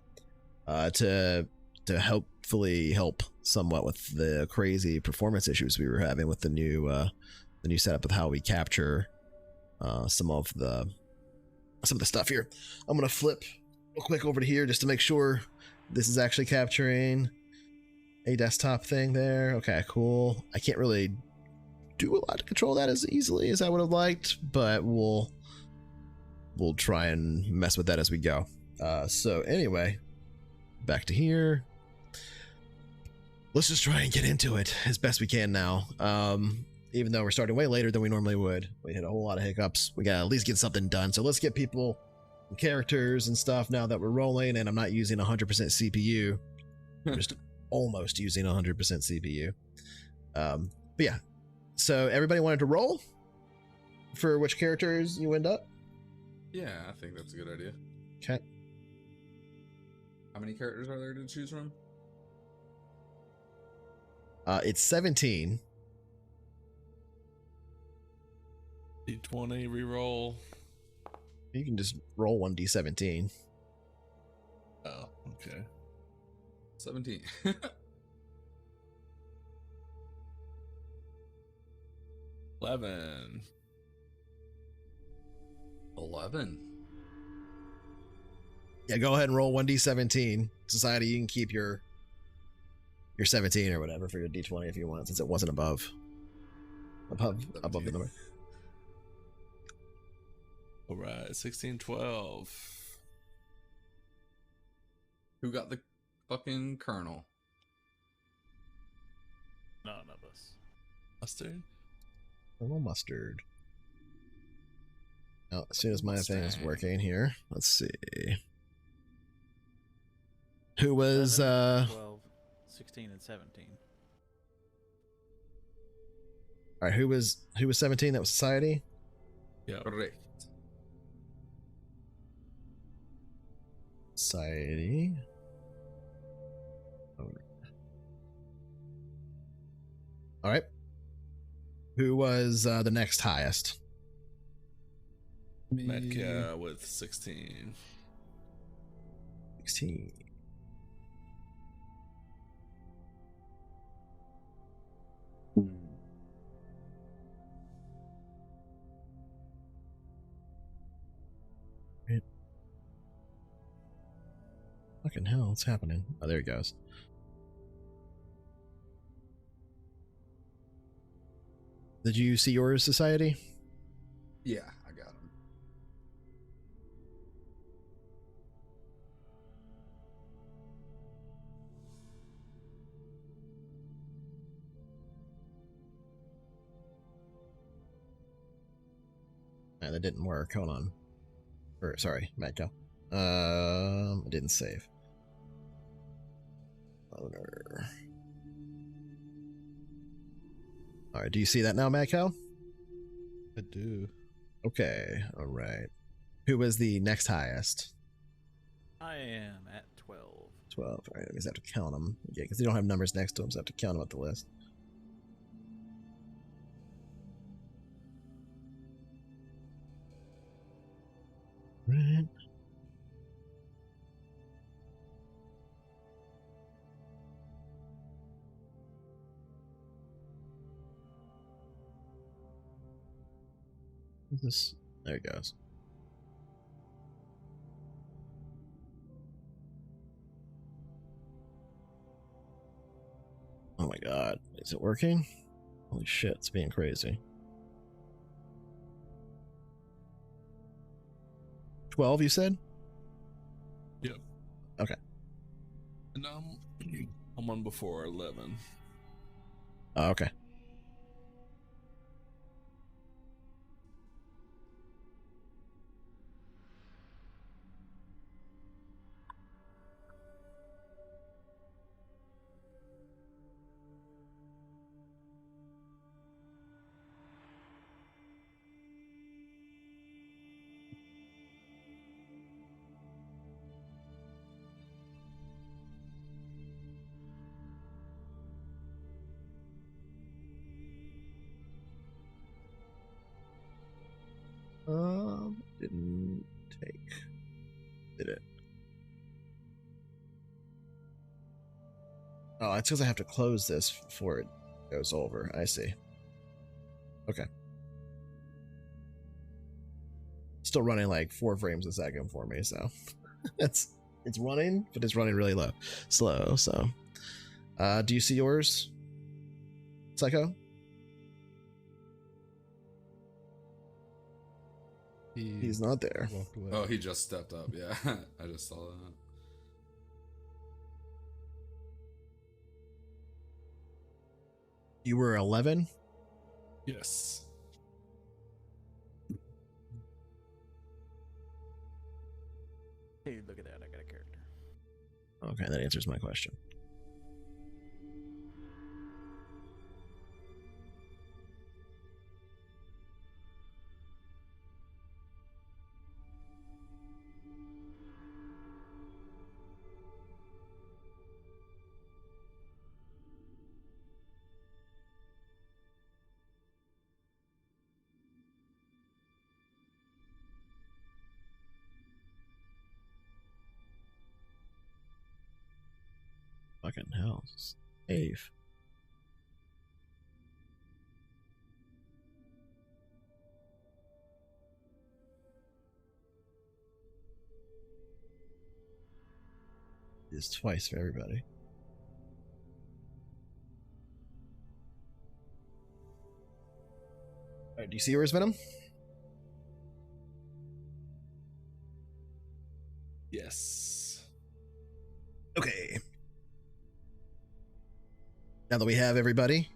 A: to hopefully help somewhat with the crazy performance issues we were having with the new setup with how we capture some of the stuff here. I'm gonna flip real quick over to here just to make sure this is actually capturing a desktop thing there. Okay, cool. I can't really do a lot to control that as easily as I would have liked, but we'll try and mess with that as we go. So anyway, back to here. Let's just try and get into it as best we can now. Even though we're starting way later than we normally would, we hit a whole lot of hiccups. We gotta at least get something done. So let's get people and characters and stuff now that we're rolling, and I'm not using 100% CPU. I'm just almost using 100% CPU. But yeah, so everybody wanted to roll for which characters you end up?
D: Yeah, I think that's a good idea.
A: Okay.
D: How many characters are there to choose from?
A: It's 17.
B: D20 reroll.
A: You can just roll 1d17.
B: Oh, okay.
D: 17.
B: 11.
D: 11.
A: Yeah, go ahead and roll 1d17. Society, you can keep your 17 or whatever for your d20 if you want, since it wasn't above the number.
B: All right, 16, 12.
D: Who got the fucking colonel?
C: None of us.
B: Mustard?
A: A little mustard. Now, as soon as my thing is
B: Mustang.
A: working here, let's see. Who was
C: 12, 16, and 17.
A: all right, who was 17? That was Society.
B: Yeah.
D: Correct.
A: Society. All right. Who was the next highest?
E: Me.
B: Metka with 16.
A: 16. Right. Fucking hell, what's happening? Oh, there he goes. Did you see yours, Society?
D: Yeah, I got him.
A: That didn't work. Hold on. Or sorry, Matko. It didn't save. Owner. All right, do you see that now, Matko?
E: I do.
A: Okay, all right. Who was the next highest?
C: I am at 12.
A: 12. All right, I guess I have to count them. Yeah, because they don't have numbers next to them, so I have to count them up the list. Right. What's this? There it goes. Oh my god. Is it working? Holy shit, it's being crazy. 12, you said?
B: Yep.
A: Okay.
B: And I'm on before 11.
A: Oh, okay. it's because I have to close this before it goes over. I see. Okay. Still running like 4 frames a second for me, so it's running, but it's running really slow. So, do you see yours, Psycho? He's not there.
E: Walked away.
D: Oh, he just stepped up. Yeah, I just saw that.
A: You were 11.
B: Yes.
C: Hey, look at that! I got a character.
A: Okay, that answers my question. Fucking hell. Save. It's twice for everybody. Alright, do you see yours, Venom?
B: Yes.
A: Okay. Now that we have everybody,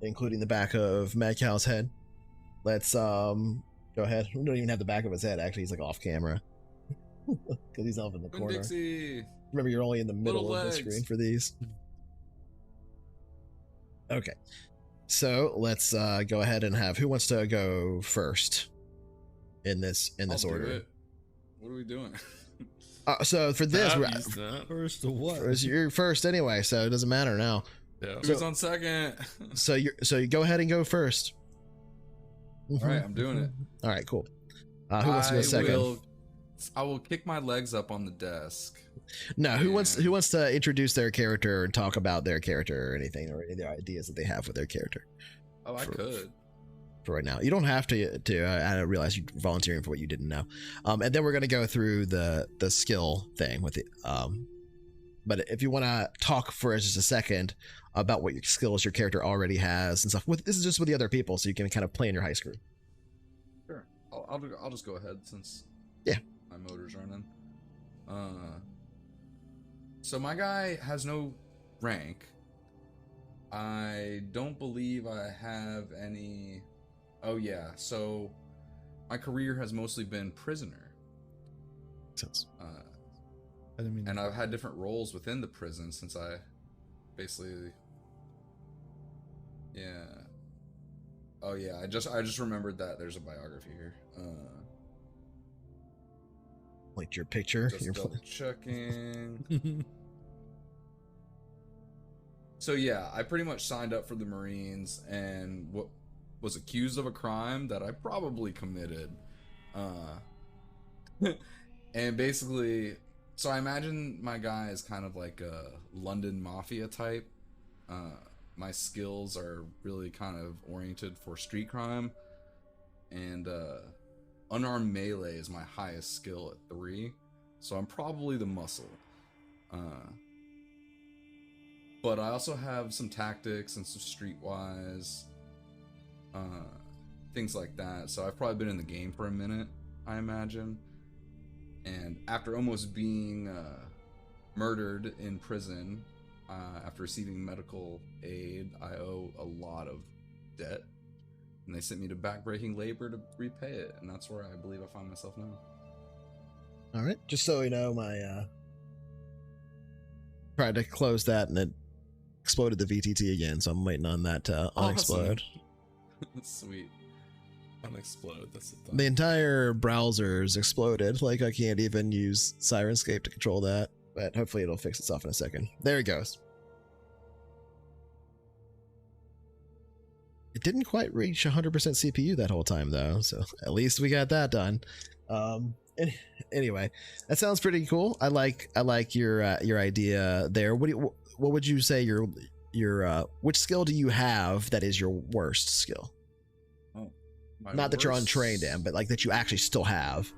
A: including the back of Mad Cow's head, let's go ahead. We don't even have the back of his head. Actually, he's like off camera because he's off in the corner.
D: Dixie.
A: Remember, you're only in the middle
D: Little
A: of the
D: legs.
A: screen for these. Okay, so let's go ahead and have who wants to go first in this
D: I'll do
A: order.
D: it. What are we doing?
A: So for this,
B: I've
A: we're,
B: used that.
E: First to what?
A: you're first anyway, so it doesn't matter now.
B: Yeah.
D: Who's on second?
A: So you go ahead and go first.
D: All right, I'm doing it.
A: All right, cool. Who wants to go second?
D: I will kick my legs up on the desk.
A: No, who wants to introduce their character and talk about their character or anything, or any of the ideas that they have with their character
D: Oh, I could.
A: for right now? You don't have to. I realize you're volunteering for what you didn't know. And then we're gonna go through the skill thing with it. But if you want to talk for just a second about what your skills your character already has and stuff, this is just with the other people, so you can kind of play in your high screen.
D: Sure. I'll just go ahead since
A: Yeah.
D: my motor's running. So my guy has no rank. I don't believe I have any. Oh yeah. So my career has mostly been prisoner.
A: Sense.
E: I didn't mean
D: And I've had different roles within the prison since I basically. Yeah. Oh yeah. I just remembered that there's a biography here.
A: Like your picture.
D: Just double checking. So yeah, I pretty much signed up for the Marines and was accused of a crime that I probably committed. And basically, so I imagine my guy is kind of like a London mafia type. My skills are really kind of oriented for street crime, and unarmed melee is my highest skill at 3, so I'm probably the muscle. But I also have some tactics and some streetwise things like that. So I've probably been in the game for a minute, I imagine. And after almost being murdered in prison, after receiving medical aid, I owe a lot of debt. And they sent me to backbreaking labor to repay it. And that's where I believe I find myself now.
A: All right. Just so you know, my tried to close that and it exploded the VTT again, so I'm waiting on that to unexplode.
D: Sweet.
B: Unexplode. That's the thought.
A: The entire browser's exploded. Like, I can't even use Syrinscape to control that, but hopefully it'll fix itself in a second. There it goes. It didn't quite reach 100% CPU that whole time, though, so at least we got that done. Anyway, that sounds pretty cool. I like your idea there. What would you say your which skill do you have that is your worst skill?
D: Oh, my
A: Not that you're
D: worst-
A: untrained in, but like that you actually still have.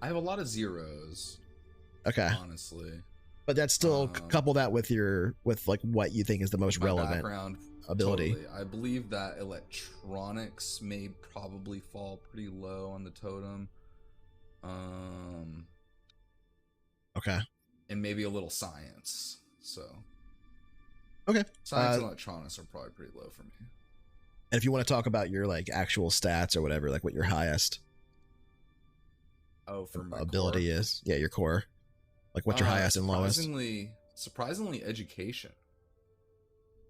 D: I have a lot of zeros,
A: Okay,
D: honestly.
A: but that's still
D: Um,
A: couple that with like what you think is the most
D: My
A: relevant
D: background,
A: ability.
D: totally. I believe that electronics may probably fall pretty low on the totem.
A: Okay.
D: And maybe a little science. So
A: Okay.
D: science and electronics are probably pretty low for me.
A: And if you want to talk about your like actual stats or whatever, like what your highest
D: Oh, for my
A: ability
D: core?
A: is, yeah, your core, like what's your highest and lowest?
D: Surprisingly, education.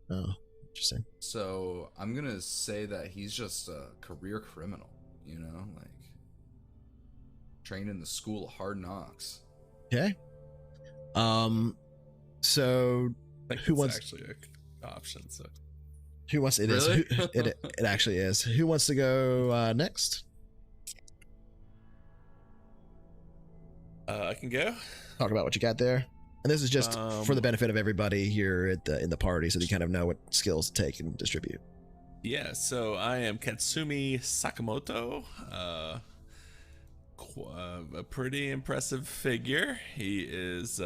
A: Oh, interesting.
D: So I'm gonna say that he's just a career criminal. You know, like trained in the school of hard knocks.
A: Okay. So
B: I think
A: Who
B: it's
A: wants-
B: actually an option? So
A: who wants it?
D: Really?
A: It actually is. Who wants to go next?
B: I can go.
A: Talk about what you got there. And this is just for the
B: Um,
A: benefit of everybody here in the party, so they kind of know what skills to take and distribute.
B: Yeah, so I am Katsumi Sakamoto. A pretty impressive figure. He is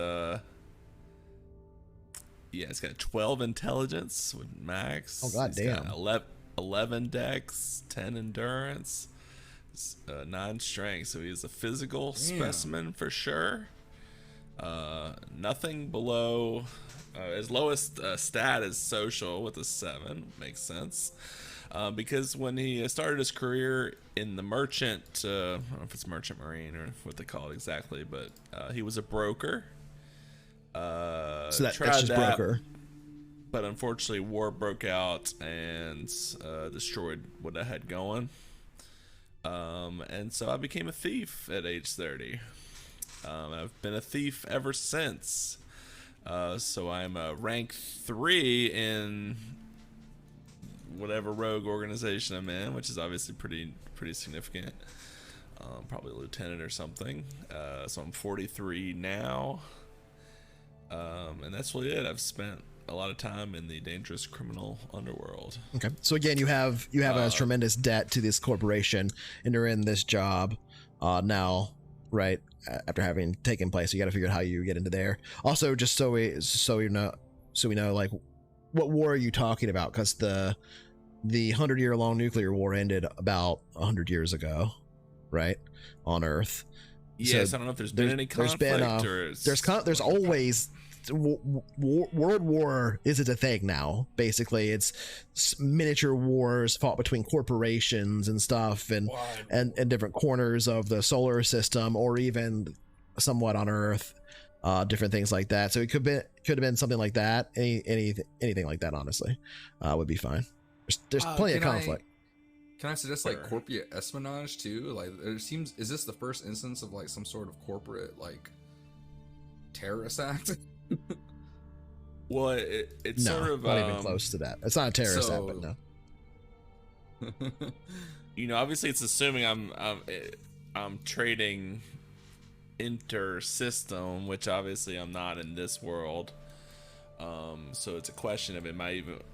B: he's got 12 intelligence with max.
A: Oh, god
B: He's got
A: damn.
B: 11 dex, 10 endurance, 9 strength. So he's a physical specimen for sure. Nothing below his lowest stat is social with a 7. Makes sense. Because when he started his career in the merchant, I don't know if it's merchant marine or what they call it exactly, but he was a broker.
A: So that's
B: tried
A: just broker.
B: But unfortunately, war broke out and destroyed what I had going. And so I became a thief at age 30. I've been a thief ever since. So I'm a rank 3 in whatever rogue organization I'm in, which is obviously pretty significant. Probably a lieutenant or something. So I'm 43 now. And that's really it. I've spent a lot of time in the dangerous criminal underworld.
A: Okay. So again, you have a tremendous debt to this corporation, and you're in this job now, right? After having taken place, so you got to figure out how you get into there. Also, just so we know, like, what war are you talking about? Because the 100-year-long nuclear war ended about 100 years ago, right, on Earth.
B: Yes,
A: So
B: I don't know if there's been any conflict
A: there's always world war isn't a thing now. Basically, it's miniature wars fought between corporations and stuff, and different corners of the solar system, or even somewhat on Earth, different things like that. So it could have been something like that. Anything like that, honestly, would be fine. There's plenty of conflict.
D: Can I suggest like corporate espionage too? Like, is this the first instance of like some sort of corporate like terrorist act?
B: Well, it's
A: No,
B: sort of
A: not even close to that. It's not a terrorist act, but no.
B: You know, obviously, it's assuming I'm trading inter-system, which obviously I'm not in this world. So it's a question of,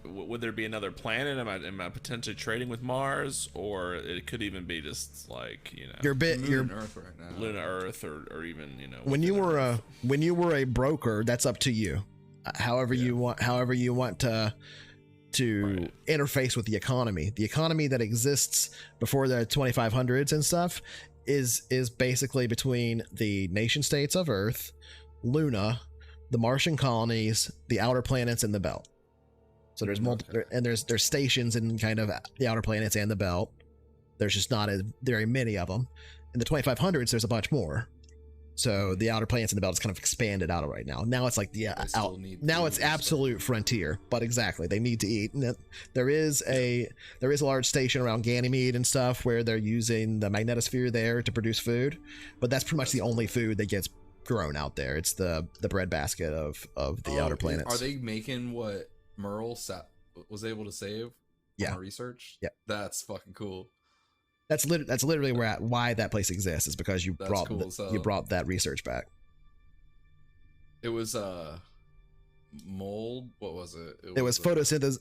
B: would there be another planet? Am I potentially trading with Mars, or it could even be just like, you know,
A: You're
D: Moon and Earth right now.
B: Luna, Earth, or even, you know,
A: when you
B: within
A: were
B: Earth.
A: a broker, that's up to you. However you want to interface with the economy. The economy that exists before the 2500s and stuff is basically between the nation states of Earth, Luna, the Martian colonies, the outer planets, and the belt. So there's there's stations in kind of the outer planets and the belt. There's just not very many of them. In the 2500s, there's a bunch more. So the outer planets and the belt is kind of expanded out right now. Now it's like now it's absolute frontier. But exactly, they need to eat. And there is a large station around Ganymede and stuff where they're using the magnetosphere there to produce food. But that's pretty much the only food that gets grown out there. It's the breadbasket of the outer planets.
D: Are they making what Merle was able to save?
A: Yeah.
D: On research.
A: Yeah.
D: That's fucking cool.
A: That's literally why that place exists, is because you
D: That's
A: brought
D: cool, so-
A: you brought that research back.
D: It was mold. What was it?
A: It was photosynthesis.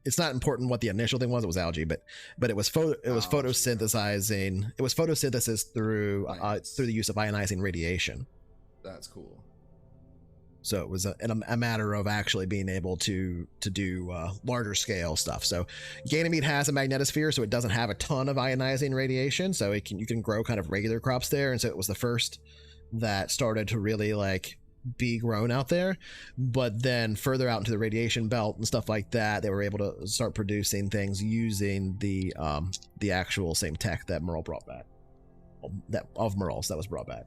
A: It's not important what the initial thing was. It was algae, but it was photosynthesizing. It was photosynthesis through the use of ionizing radiation.
D: That's cool.
A: So it was a matter of actually being able to do larger scale stuff. So Ganymede has a magnetosphere, so it doesn't have a ton of ionizing radiation. So you can grow kind of regular crops there, and so it was the first that started to really like be grown out there. But then further out into the radiation belt and stuff like that, they were able to start producing things using the actual same tech that Merle brought back. Of Merle's that was brought back.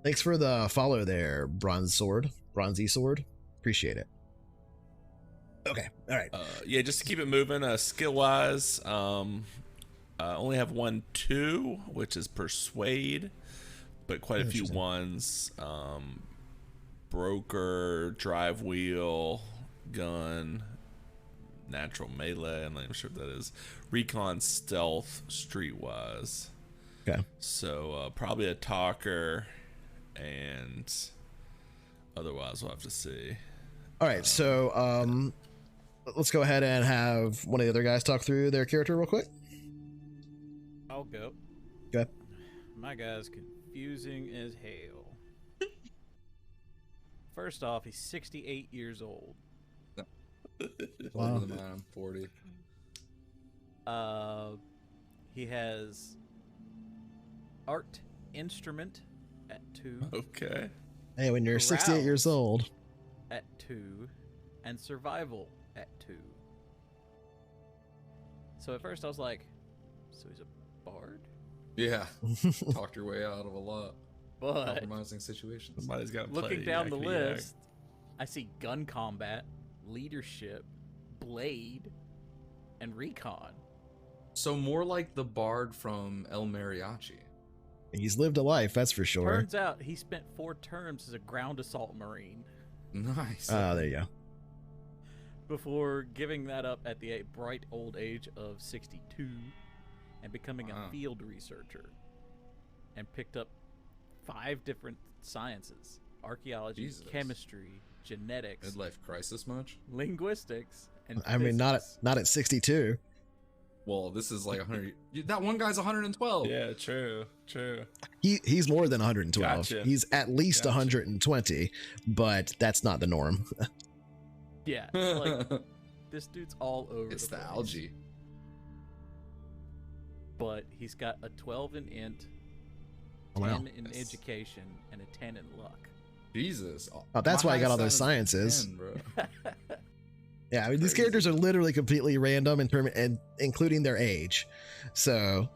A: Thanks for the follow there, Bronzy Sword. Appreciate it. Okay, all right.
B: Yeah, just to keep it moving, skill wise, only have 1-2, which is Persuade, but quite a few ones. Broker, Drive Wheel, Gun, Natural Melee, I'm not even sure what that is. Recon, Stealth, Streetwise.
A: Okay.
B: So probably a Talker, and otherwise we'll have to see.
A: All right, so let's go ahead and have one of the other guys talk through their character real quick.
C: I'll go.
A: Okay.
C: My guy's confusing as hell. First off, he's 68 years old.
D: Older than mine, I'm 40.
C: He has art instrument at 2.
B: Okay.
A: Hey, when you're 68 years old.
C: At 2, and survival at 2. So at first I was like, so he's a bard?
D: Yeah. Talked your way out of a lot.
C: But
D: Compromising situations.
B: Somebody's got to
C: looking down the list, I see gun combat, leadership, blade, and recon.
D: So more like the bard from El Mariachi.
A: He's lived a life, that's for sure.
C: Turns out he spent 4 terms as a ground assault marine.
D: Nice.
A: There you go.
C: Before giving that up at the bright old age of 62 and becoming a field researcher, and picked up 5 different sciences: archaeology, chemistry, genetics,
D: Midlife crisis much?
C: linguistics, and
A: I mean, not at 62.
D: Well, this is like 100. That one guy's 112.
B: Yeah, true.
A: He's more than 112.
B: Gotcha.
A: He's at least 120, but that's not the norm.
C: Yeah, it's like this dude's all over.
D: It's the
C: place.
D: algae.
C: But he's got a 12 in int, 10 in education, and a 10 in luck.
D: Jesus.
A: Oh, that's
D: My
A: why I got all
D: highest
A: those
D: stat is
A: sciences.
D: 10, bro.
A: Yeah, I mean, these characters are literally completely random and including their age. So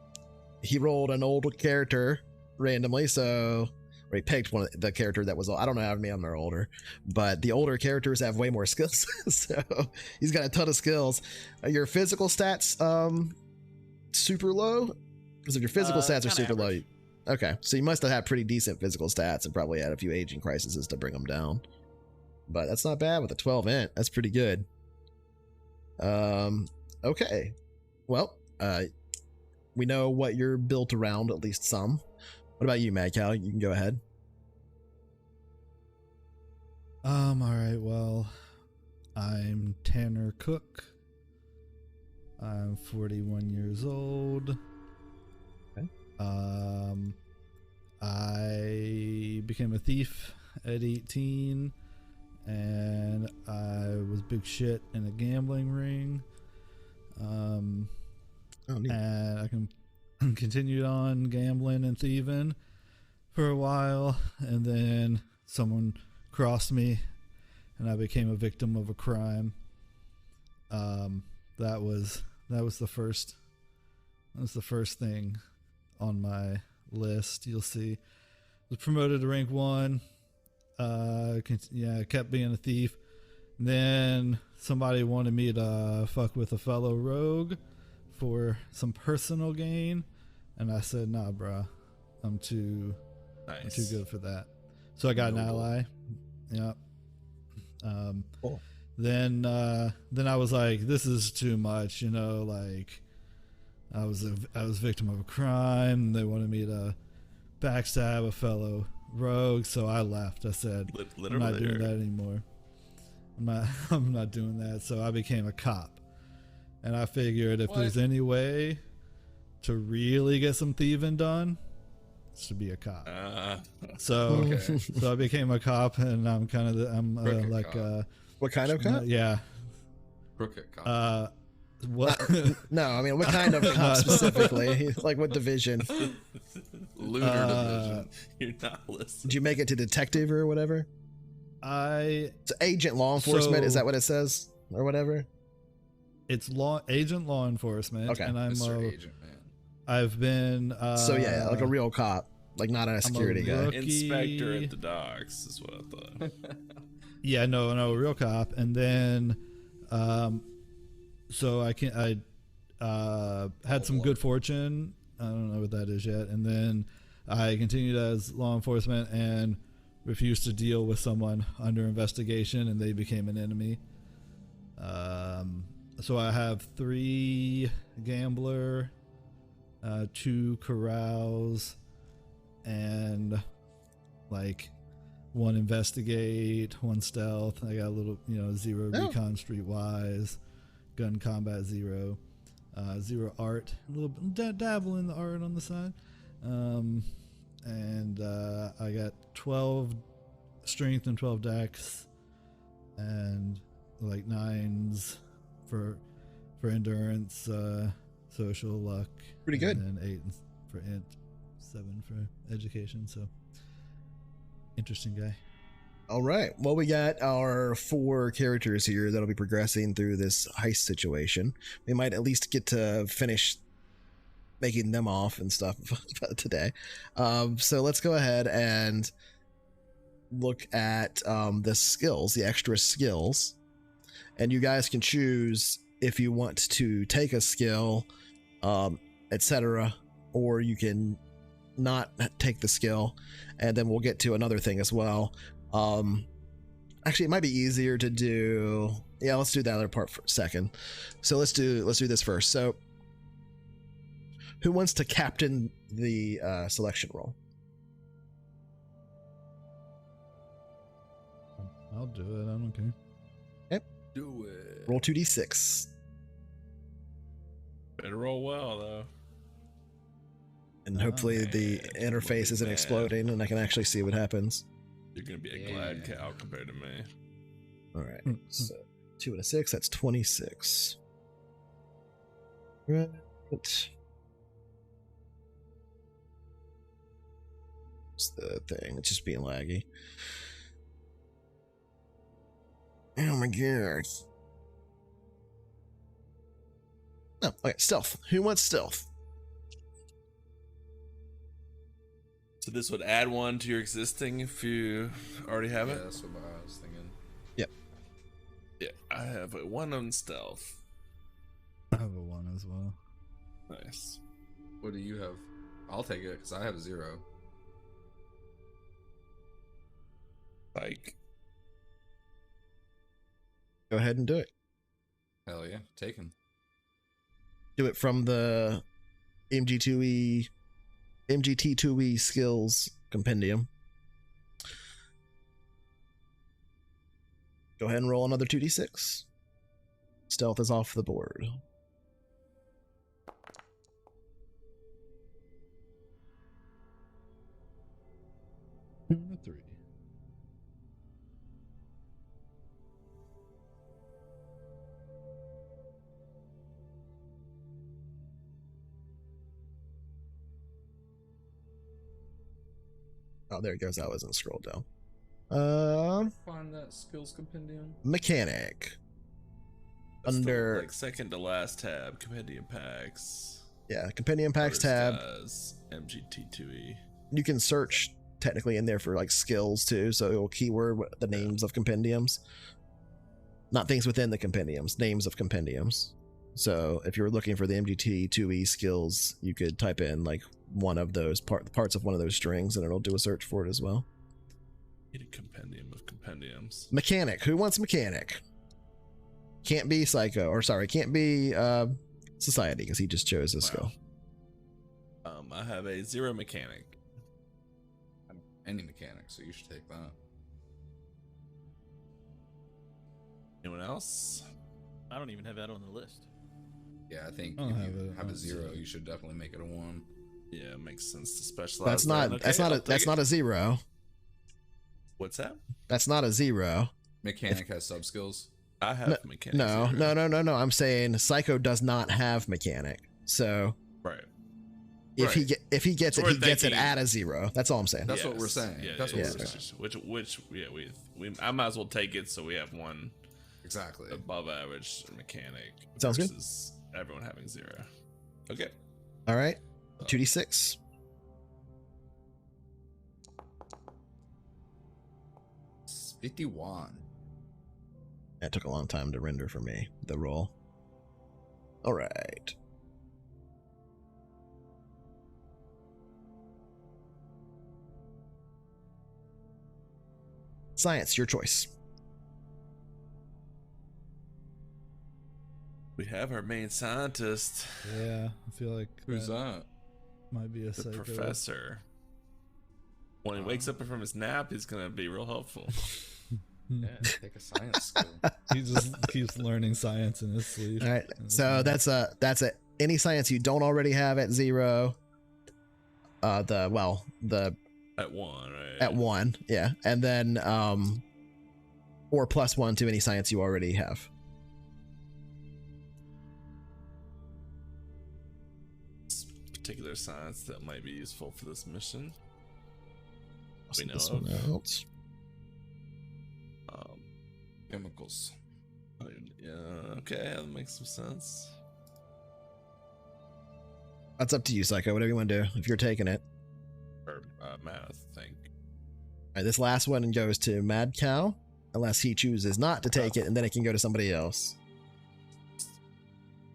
A: he rolled an old character randomly, or he picked the character that was, I don't know how many of them are older, but the older characters have way more skills. So he's got a ton of skills. Are your physical stats super low? Because if your physical stats are super
C: average.
A: low, okay, so you must have had pretty decent physical stats and probably had a few aging crises to bring them down. But that's not bad with a 12 int. That's pretty good. Okay. Well, we know what you're built around, at least some. What about you, Mad Cow? You can go ahead.
E: All right, well, I'm Tanner Cook. I'm 41 years old.
A: Okay.
E: I became a thief at 18, and I was big shit in a gambling ring.
A: Neat.
E: And I continued on gambling and thieving for a while, and then someone crossed me, and I became a victim of a crime. That was the first thing on my list. You'll see. Was promoted to rank 1. I kept being a thief. And then somebody wanted me to fuck with a fellow rogue for some personal gain, and I said, nah, bruh, I'm too good for that. So I got an ally. Yep.
A: Cool.
E: Then I was like, this is too much, like I was victim of a crime. And they wanted me to backstab a fellow rogue, so I left. I said, I'm not doing that anymore. I'm not doing that. So I became a cop. And I figured if there's any way to really get some thieving done, it's to be a cop. So I became a cop, and I'm kind of
A: what kind of cop?
E: Yeah.
D: Crooked cop.
E: What?
A: No, I mean, what kind of cop specifically? Like, what division?
B: Looter division. You're not listening.
A: Did you make it to detective or whatever?
E: It's
A: agent law enforcement. Is that what it says or whatever?
E: It's agent law enforcement.
A: Okay.
E: And I'm
D: Mr. Agent, man.
E: I've been
A: so yeah, like a real cop, like not a security guy.
B: Inspector at the docks is what I thought.
E: Yeah, no, a real cop. And then so I had some good fortune. I don't know what that is yet. And then I continued as law enforcement and refused to deal with someone under investigation, and they became an enemy. So I have 3 gambler, 2 carouse, and like 1 investigate, 1 stealth. I got a little, 0 recon streetwise, gun combat 0, 0 art, a little dabble in the art on the side. And I got 12 strength and 12 dex, and like 9s for endurance, social, luck.
A: Pretty good.
E: And then 8 for int, 7 for education. So interesting guy.
A: All right. Well, we got our 4 characters here that'll be progressing through this heist situation. We might at least get to finish making them off and stuff today. So let's go ahead and look at the skills, the extra skills. And you guys can choose if you want to take a skill, etc., or you can not take the skill, and then we'll get to another thing as well. Actually, it might be easier to do. Yeah, let's do that other part for a second. So let's do this first. So, who wants to captain the selection roll?
E: I'll do it. I don't care.
D: Do it.
A: Roll 2d6.
B: Better roll well, though.
A: And hopefully the interface isn't exploding and I can actually see what happens.
B: You're going to be a glad cow compared to me.
A: All right. So 2 and a 6, that's 26. Right. What's the thing? It's just being laggy. Oh my god. Oh, okay. Stealth. Who wants stealth?
B: So this would add 1 to your existing if you already have it?
D: Yeah, that's what I was thinking.
A: Yep.
B: Yeah, I have a 1 on stealth.
E: I have a 1 as well.
B: Nice.
D: What do you have? I'll take it because I have a 0.
B: Like,
A: Go ahead and do it.
D: Hell yeah, taken.
A: Do it from the MGT2E skills compendium. Go ahead and roll another 2d6. Stealth is off the board.
E: A 3.
A: Oh, there it goes. I wasn't scrolled down.
D: Find that skills compendium.
A: Mechanic.
B: that's
A: Under
B: the, like, second to last tab, compendium packs.
A: yeah, compendium packs tab.
B: MGT2E.
A: You can search technically in there for like skills too, so it'll keyword the names of compendiums, not things within the compendiums, names of compendiums. So if you're looking for the MGT2E skills, you could type in like one of those parts of one of those strings, and it'll do a search for it as well.
B: Need a compendium of compendiums.
A: Mechanic. Who wants mechanic? Can't be psycho, or sorry, can't be society because he just chose his skill.
B: I have a 0 mechanic.
D: Any mechanic, so you should take that.
B: Anyone else?
C: I don't even have that on the list.
D: Yeah, I think
E: I don't
D: if
E: have
D: you
E: it.
D: have a 0, you should definitely make it a 1.
B: Yeah, it makes sense to specialize.
A: That's
B: there.
A: not.
B: Okay,
A: That's not.
B: I'll
A: A, that's
B: take
A: not
B: it.
A: a 0.
B: What's that?
A: That's not a 0.
D: Mechanic has sub skills.
B: I have mechanic.
A: No,
B: 0.
A: no. I'm saying Psycho does not have mechanic. So
B: Right.
A: if he gets
B: So
A: it,
B: we're
A: he gets it
B: thinking-
A: at a 0. That's all I'm saying.
D: That's what we're saying.
B: Yeah,
D: That's
B: yeah,
D: what we're
B: yeah.
D: saying.
B: Which I might as well take it so we have one
D: Exactly.
B: above average mechanic.
A: Sounds good.
B: Versus everyone having 0. Okay.
A: All right. 2d6.
D: It's 51.
A: That took a long time to render for me, the roll. All right. Science, your choice.
B: We have our main scientist,
E: Yeah, I feel like
D: Who's that?
E: might be a
B: the
E: psycho.
B: professor. When he wakes up from his nap, he's gonna be real helpful.
D: Yeah, take a science skill.
E: He just keeps learning science in his sleep.
A: All right.
E: And
A: So that's a any science you don't already have at 0. The
B: At 1, right?
A: at 1, yeah, and then or +1 to any science you already have.
B: Particular science that might be useful for this mission. We know
A: This
B: of.
A: one out.
D: Chemicals.
B: Yeah, okay, that makes some sense.
A: That's up to you, Psycho. Whatever you want to do. If you're taking it.
B: Or math, I think.
A: All right, this last one goes to Mad Cow, unless he chooses not to take it, and then it can go to somebody else.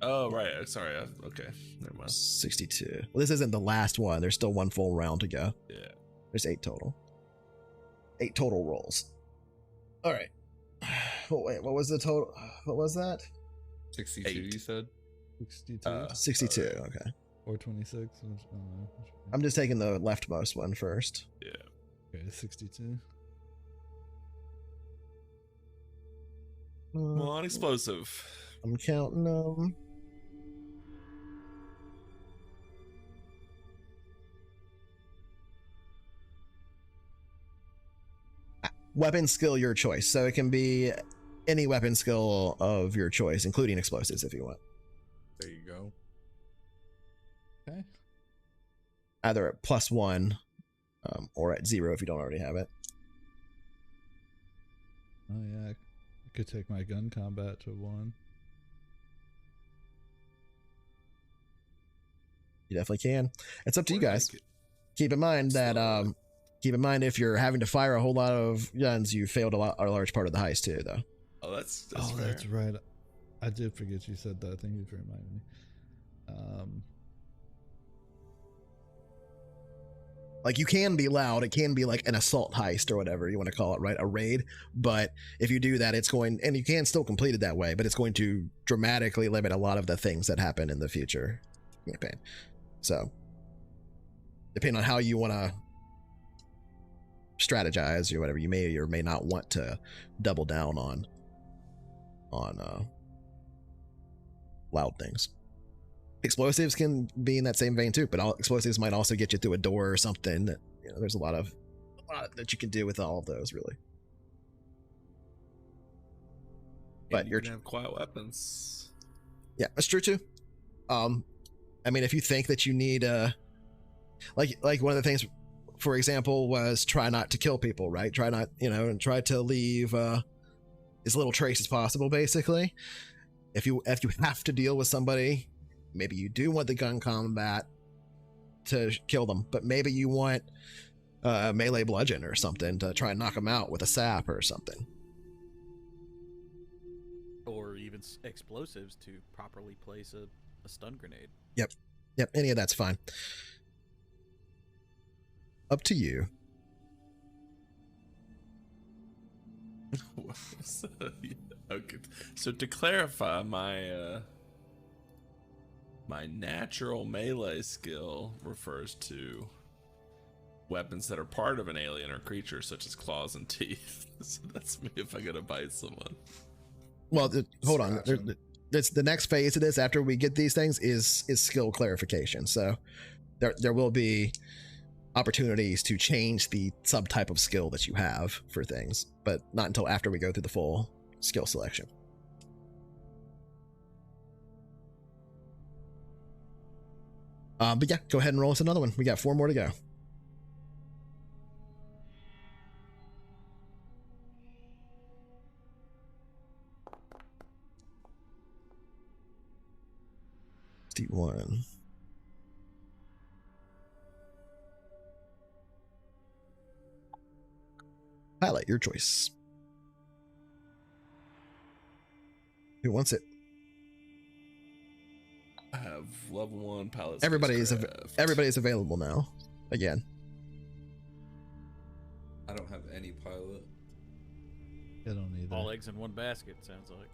B: Oh, right. Sorry. Okay. Never mind.
A: 62. Well, this isn't the last one. There's still one full round to go.
B: Yeah.
A: There's 8 total. 8 total rolls. All right. Oh, wait, what was the total? What was that?
D: 62,
B: 8.
D: you said?
E: 62
A: 62. Okay.
E: or 26. Which, I don't know. Which one?
A: I'm just taking the leftmost one first.
B: Yeah.
E: Okay, 62.
B: Come on, explosive.
A: I'm counting them. Weapon skill, your choice. So it can be any weapon skill of your choice, including explosives if you want.
D: There you go.
E: Okay.
A: Either at +1 or at 0 if you don't already have it.
E: Oh yeah, I could take my gun combat to 1.
A: You definitely can. It's up to you
B: Or
A: guys.
B: like-
A: Keep in mind that
B: So-
A: keep in mind if you're having to fire a whole lot of guns, you failed a large part of the heist too, though.
B: Oh, that's
E: Oh,
B: fair.
E: that's right. I did forget you said that. Thank you for reminding me.
A: Like you can be loud, it can be like an assault heist or whatever you want to call it, right? A raid. But if you do that, it's going, and you can still complete it that way, but it's going to dramatically limit a lot of the things that happen in the future campaign. So, depending on how you want to strategize or whatever, you may or may not want to double down on loud things. Explosives can be in that same vein too, but explosives might also get you through a door or something. That, you know, there's a lot that you can do with all of those, really. But
B: And you
A: you're
B: can have quiet weapons.
A: yeah, that's true too. I mean, if you think that you need like one of the things, for example, was try not to kill people, right? Try not, and try to leave as little trace as possible, basically. If you have to deal with somebody, maybe you do want the gun combat to kill them, but maybe you want melee bludgeon or something to try and knock them out with a sap or something.
C: Or even explosives to properly place a stun grenade.
A: Yep, any of that's fine. Up to you.
B: Okay. So to clarify, my My natural melee skill refers to weapons that are part of an alien or creature, such as claws and teeth. So that's me if I gotta bite someone.
A: Well, hold on.
D: Scratching.
A: That's the next phase of this. After we get these things, is skill clarification. So there will be opportunities to change the subtype of skill that you have for things, but not until after we go through the full skill selection. But yeah, go ahead and roll us another one. We got 4 more to go. One. Pilot, your choice. Who wants it?
B: I have level 1 pilot.
A: Everybody's
B: spacecraft.
A: available now. Again.
D: I don't have any pilot.
E: I don't either.
C: All eggs in one basket, sounds like.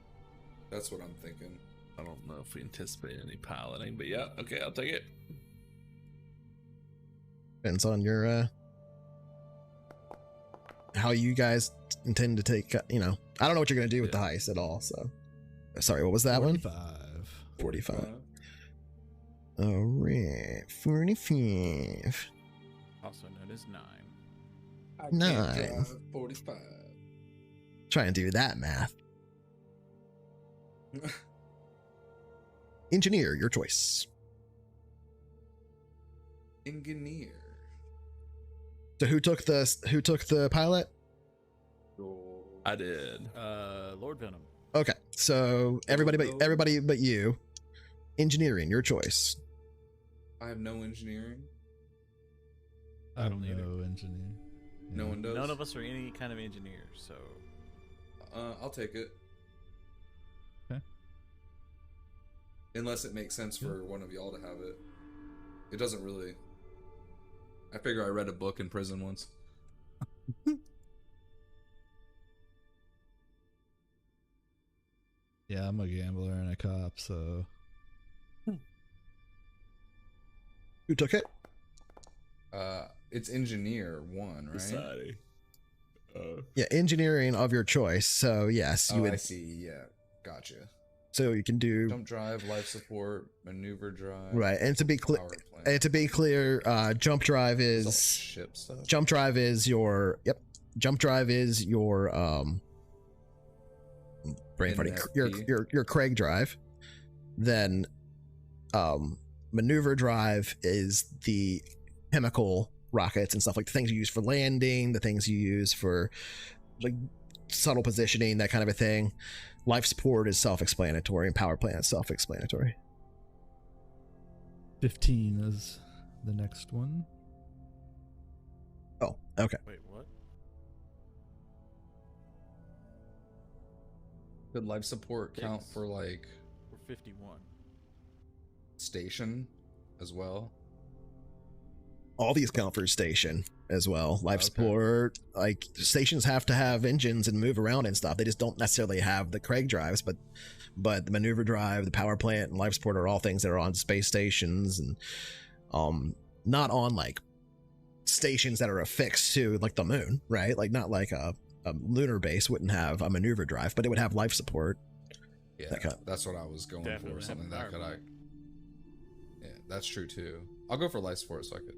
D: That's what I'm thinking.
B: I don't know if we anticipate any piloting, but yeah, okay, I'll take it.
A: Depends on your how you guys intend to take, I don't know what you're going to do with the heist at all, so. Sorry, what was that
E: 45.
A: one? 45. All right, 45.
C: Also known as 9.
D: I can't
A: 9.
D: drive 45.
A: Try and do that math. Engineer, your choice.
D: Engineer.
A: So who took the pilot?
B: I did.
C: Lord Venom.
A: Okay, so everybody but you. Engineering, your choice.
D: I have no engineering.
C: I don't either.
E: know engineer.
D: No one does.
C: None of us are any kind of engineer, so
D: I'll take it.
E: Okay.
D: Unless it makes sense for one of y'all to have it. It doesn't really. I figure I read a book in prison once.
E: Yeah, I'm a gambler and a cop, so
A: Who took it?
D: It's engineer 1, right?
B: Society.
A: Yeah, engineering of your choice. So yes, you
D: I
A: would.
D: see. Yeah, gotcha.
A: So you can do
D: Jump drive, life support, maneuver drive.
A: right. And to be clear,
D: power plant.
A: jump drive
D: It's all
A: is
D: ship stuff.
A: jump drive is your Jump drive is your brain farting.
D: NFP.
A: Your Craig drive. Then maneuver drive is the chemical rockets and stuff, like the things you use for landing, the things you use for like subtle positioning, that kind of a thing. Life support is self-explanatory, and power plant is self-explanatory.
E: 15 is the next one.
A: Oh, okay.
C: wait, what?
D: Could life support count
C: Yes.
D: for like
C: We're 51.
D: station as well?
A: All these count for station as well. Life
D: Okay.
A: support, like stations have to have engines and move around and stuff. They just don't necessarily have the Craig drives, but the maneuver drive, the power plant, and life support are all things that are on space stations and not on like stations that are affixed to like the moon, right? Like not like a lunar base wouldn't have a maneuver drive, but it would have life support.
D: Yeah,
A: That kind-
D: that's what I was going
C: Definitely
D: for.
C: have
D: Something that could
C: environment.
D: Yeah, that's true too. I'll go for life support so I could.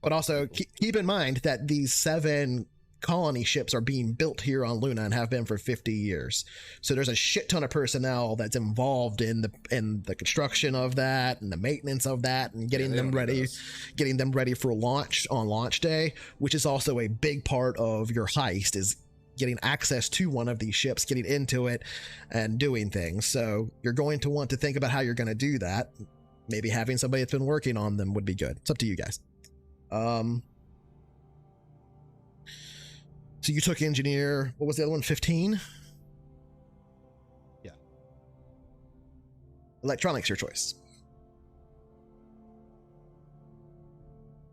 A: But also keep in mind that these 7 colony ships are being built here on Luna and have been for 50 years. So there's a shit ton of personnel that's involved in the construction of that and the maintenance of that and getting
D: they
A: them
D: don't need
A: ready,
D: us.
A: getting them ready for launch on launch day, which is also a big part of your heist, is getting access to one of these ships, getting into it and doing things. So you're going to want to think about how you're going to do that. Maybe having somebody that's been working on them would be good. It's up to you guys. So you took engineer. What was the other one? 15?
E: Yeah.
A: Electronics, your choice.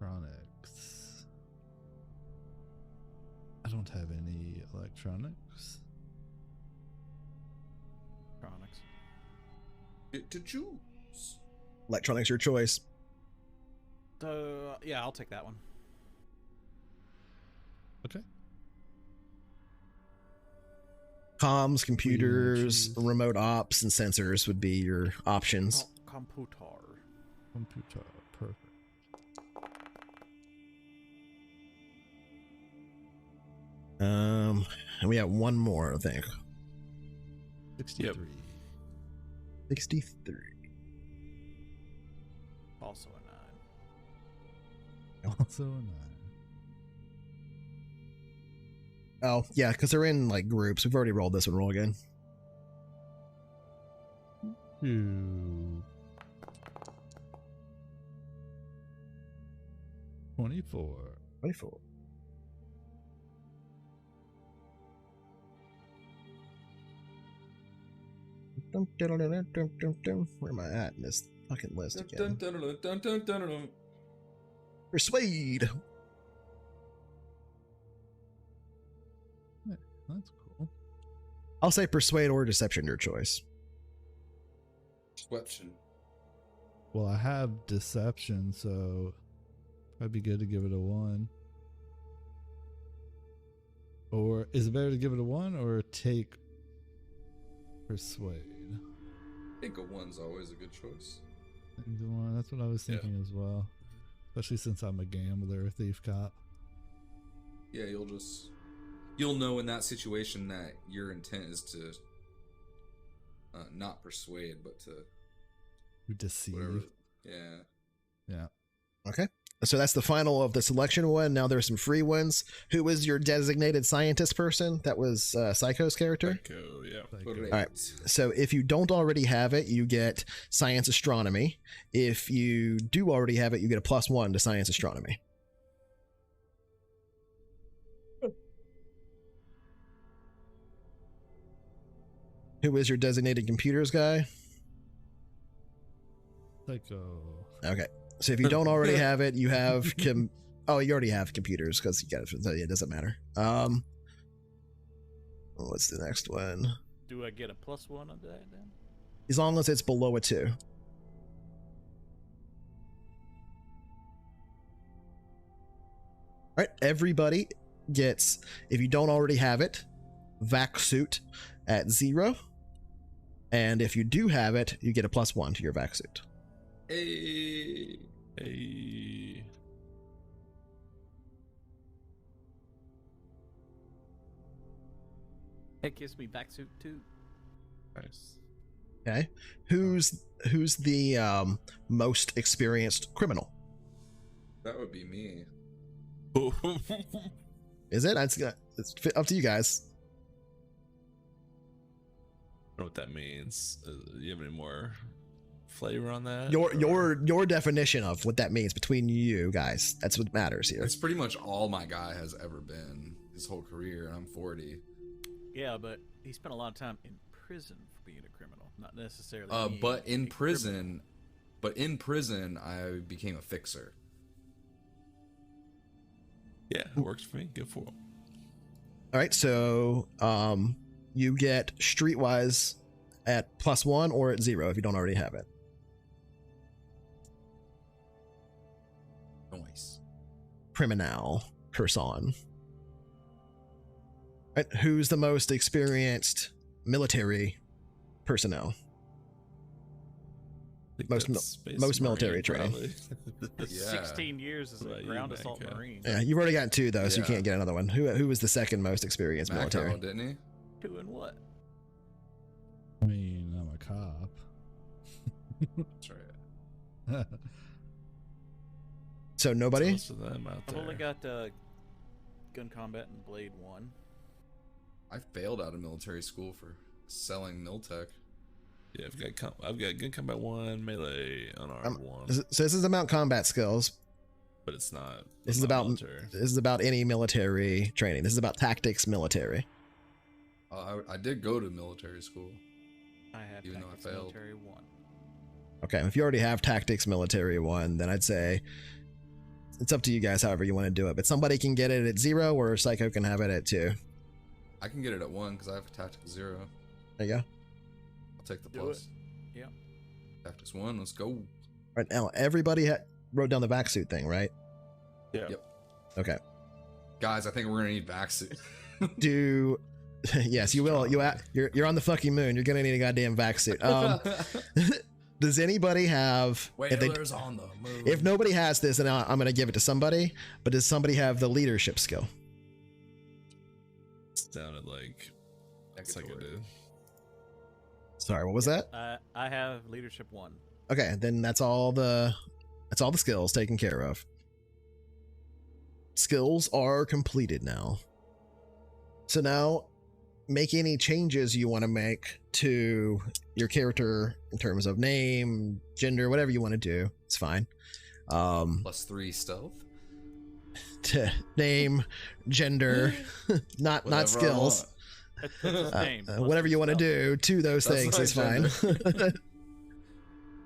E: Electronics. I don't have any electronics.
C: Electronics.
D: Get to choose.
A: Electronics, your choice.
C: Yeah, I'll take that one.
E: Okay.
A: Comms, computers,
E: choose.
A: remote ops, and sensors would be your options.
C: Computer.
E: Computer. Perfect.
A: And we have one more, I think.
E: 63.
A: 63.
C: Also a 9.
E: Also a 9.
A: Oh, yeah, because they're in like groups. We've already rolled this one. Roll again.
E: 2. 24.
A: 24. Where am I at in this fucking list again? Persuade.
E: Yeah, that's cool.
A: I'll say persuade or deception, your choice.
D: Deception.
E: Well, I have deception, so it'd be good to give it a 1. Or is it better to give it a 1 or take persuade?
D: I think a 1's always a good choice.
E: I think the 1. That's what I was thinking as well. Especially since I'm a gambler, thief cop.
D: Yeah, you'll know in that situation that your intent is to not persuade, but to
E: Deceive.
D: whatever. Yeah.
E: Yeah.
A: Okay. So that's the final of the selection one. Now there's some free ones. Who was your designated scientist person? That was Psycho's character?
B: Psycho, yeah.
E: Psycho.
A: All right. So if you don't already have it, you get science astronomy. If you do already have it, you get a +1 to science astronomy. Who is your designated computers guy?
E: Psycho.
A: Okay. So if you don't already have it, you have oh, you already have computers because you got it. So it doesn't matter. What's the next one?
C: Do I get a +1 on that then?
A: As long as it's below a 2. All right, everybody gets, if you don't already have it, vac suit at 0. And if you do have it, you get a +1 to your vac suit.
D: Hey.
B: Hey.
C: It gives me back suit too.
B: Nice.
A: Okay. Who's the most experienced criminal?
D: That would be me.
A: Is it? It's up to you guys.
B: I don't know what that means. Do you have any more flavor on that?
A: Your definition of what that means between you guys. That's what matters here.
D: That's pretty much all my guy has ever been his whole career, and I'm 40.
C: Yeah, but he spent a lot of time in prison for being a criminal, not necessarily.
D: But in prison, I became a fixer.
B: Yeah, it works for me. Good for him.
A: All right, so you get streetwise at +1 or at 0 if you don't already have it.
D: Nice.
A: Criminal person. Right, who's the most experienced military personnel?
B: I think
A: Most
B: that's
A: mil-
B: Space
A: most military
B: Marine,
A: trained.
B: probably.
D: Yeah.
C: 16 years as
B: What
C: a
B: about you,
C: ground assault
B: Manco?
C: marine.
A: Yeah, you've already gotten 2 though, so you
D: Yeah.
A: can't get another one. Who was the second most experienced military?
D: Macro, didn't he?
C: Doing what?
E: I mean, I'm a cop.
D: That's right.
A: So nobody?
B: Most of them out
C: I've
B: there.
C: only got gun combat and blade 1.
D: I failed out of military school for selling Miltech.
B: Yeah, I've got gun combat 1, melee, unarmed 1,
A: So this is about combat skills.
B: but it's not.
A: This is
B: not
A: about
B: military.
A: this is about any military training. This is about tactics military.
D: I did go to military school.
C: I have
D: Even though I
C: tactics
D: failed.
C: military 1.
A: Okay, if you already have tactics military 1, then I'd say it's up to you guys however you want to do it. But somebody can get it at 0 or Psycho can have it at 2.
D: I can get it at 1 because I have a tactical 0.
A: There you go.
D: I'll take the
C: Do
D: plus.
C: it. Yeah.
D: Tactics 1, let's go.
A: Right now, everybody wrote down the vac suit thing, right?
B: Yeah.
D: Yep.
A: Okay.
D: Guys, I think we're gonna need vac suit.
A: Do yes, you will. You're on the fucking moon. You're gonna need a goddamn vac suit. Does anybody have?
D: Whalers on the moon.
A: If nobody has this, then I'm gonna give it to somebody. But does somebody have the leadership skill?
B: Sounded like Psycho did.
A: Sorry, what was that?
C: I have leadership 1.
A: Okay, then that's all the skills taken care of. Skills are completed now. So now, make any changes you want to make to your character in terms of name, gender, whatever you want to do. It's fine.
D: +3 stealth.
A: To name, gender, not
D: Whatever
A: skills.
C: That's his name.
A: Whatever you want to do to those
D: That's
A: things
D: my
A: is fine.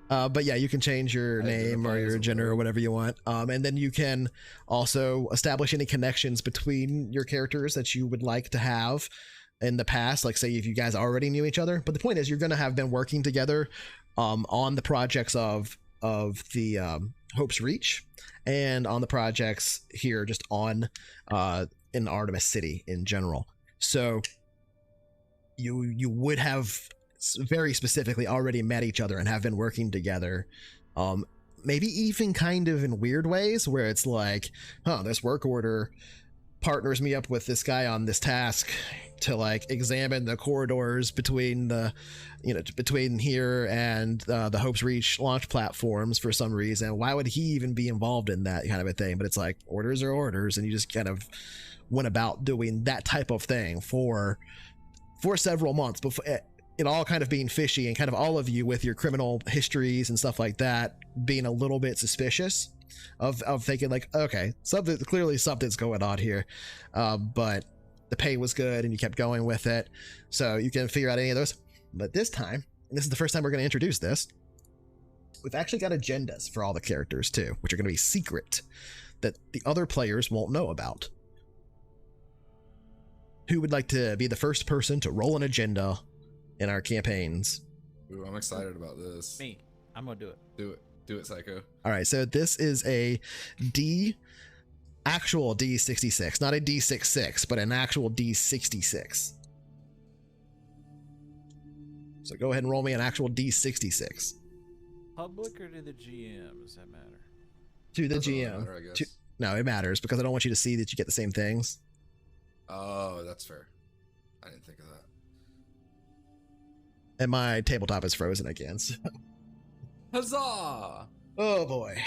A: But yeah, you can change your name or your gender or whatever you want. And then you can also establish any connections between your characters that you would like to have in the past. Like say if you guys already knew each other. But the point is you're going to have been working together on the projects of the Hope's Reach and on the projects here just on in Artemis City in general. So you would have very specifically already met each other and have been working together, maybe even kind of in weird ways where it's like, this work order partners me up with this guy on this task to like examine the corridors between between here and the Hope's Reach launch platforms for some reason. Why would he even be involved in that kind of a thing? But it's like orders are orders, and you just kind of went about doing that type of thing for several months before it all kind of being fishy, and kind of all of you with your criminal histories and stuff like that being a little bit suspicious of thinking like, okay, clearly something's going on here. But the pay was good and you kept going with it. So you can figure out any of those. But this time, and this is the first time we're going to introduce this, we've actually got agendas for all the characters too, which are going to be secret that the other players won't know about. Who would like to be the first person to roll an agenda in our campaigns?
D: Ooh, I'm excited about this.
C: Me. I'm gonna do it.
D: Do it, Psycho.
A: All right, so this is a actual D66, not a D66, but an actual D66. So go ahead and roll me an actual D66.
C: Public or to the GM? Does that matter?
A: To the
D: Doesn't really
A: GM.
D: matter, I guess.
A: No, it matters because I don't want you to see that you get the same things.
D: Oh, that's fair. I didn't think of that.
A: And my tabletop is frozen again. So.
D: Huzzah!
A: Oh boy.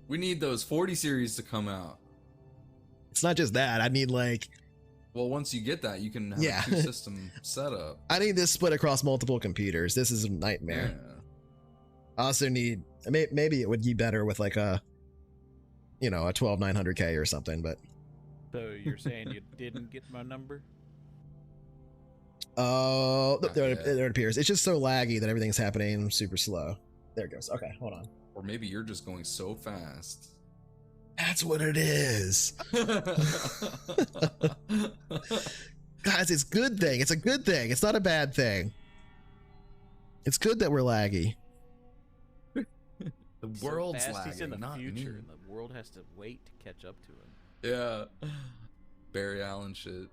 D: We need those 40 series to come out.
A: It's not just that. I need like...
D: Well, once you get that, you can have a two-system setup.
A: I need this split across multiple computers. This is a nightmare.
D: Yeah.
A: I also need... Maybe it would be better with like a 12900K or something, but...
C: So you're saying you didn't get my number?
A: Oh, there it appears. It's just so laggy that everything's happening super slow. There it goes. Okay, hold on.
D: Or maybe you're just going so fast.
A: That's what it is. Guys, it's a good thing. It's a good thing. It's not a bad thing. It's good that we're laggy.
D: The world's
C: He's
D: lagging,
C: in the
D: not
C: future,
D: me.
C: and the world has to wait to catch up to him.
D: Yeah. Barry Allen shit.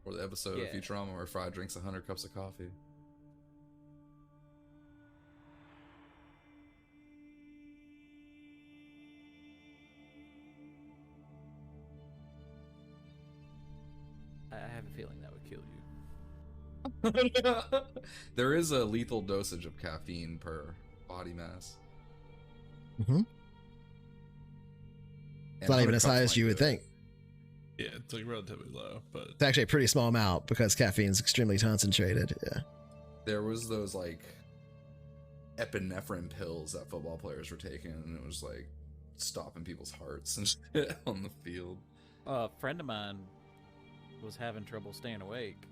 D: Or the episode of Futurama where Fry drinks 100 cups of coffee.
C: I have a feeling that would kill you.
D: There is a lethal dosage of caffeine per body mass.
A: Mm-hmm. It's not even as high as you would think.
B: Yeah, it's like relatively low, but
A: It's actually a pretty small amount because caffeine is extremely concentrated. Yeah.
D: There was those like epinephrine pills that football players were taking, and it was like stopping people's hearts and shit on the field.
C: A friend of mine was having trouble staying awake,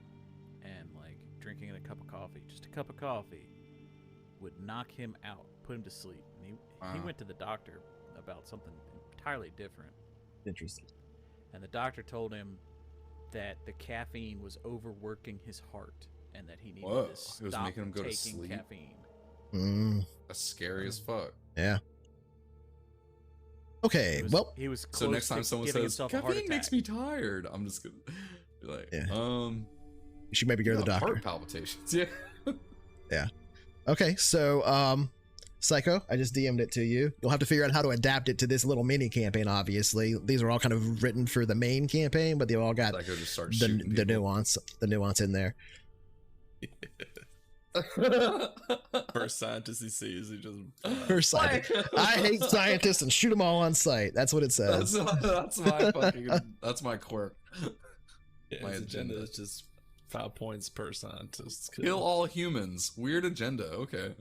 C: and like drinking a cup of coffee, just a cup of coffee, would knock him out, put him to sleep. And he went to the doctor about something entirely different.
A: Interesting.
C: And the doctor told him that the caffeine was overworking his heart and that he needed to
D: Whoa, it was
C: stop
D: making him go to
C: taking
D: sleep?
C: caffeine.
D: That's scary as fuck.
A: Yeah. Okay, well,
C: he was
D: So
C: close
D: next time
C: to
D: someone
C: giving
D: says
C: himself a heart
D: caffeine makes
C: attack.
D: me tired, I'm just gonna be like,
A: Yeah.
D: you
A: you should maybe go to the
D: got
A: doctor.
D: heart palpitations. Yeah.
A: Yeah. Okay, so Psycho, I just DM'd it to you. You'll have to figure out how to adapt it to this little mini campaign, obviously. These are all kind of written for the main campaign, but they all got
D: Psycho just starts
A: the
D: shooting people.
A: nuance in there.
B: First scientist he sees, he just
A: First scientist. I hate scientists and shoot them all on sight. That's what it says.
D: That's my fucking. That's my quirk.
B: yeah,
D: My
B: his agenda
D: agenda.
B: is just 5 points per scientist.
D: Kill all humans. Weird agenda. Okay.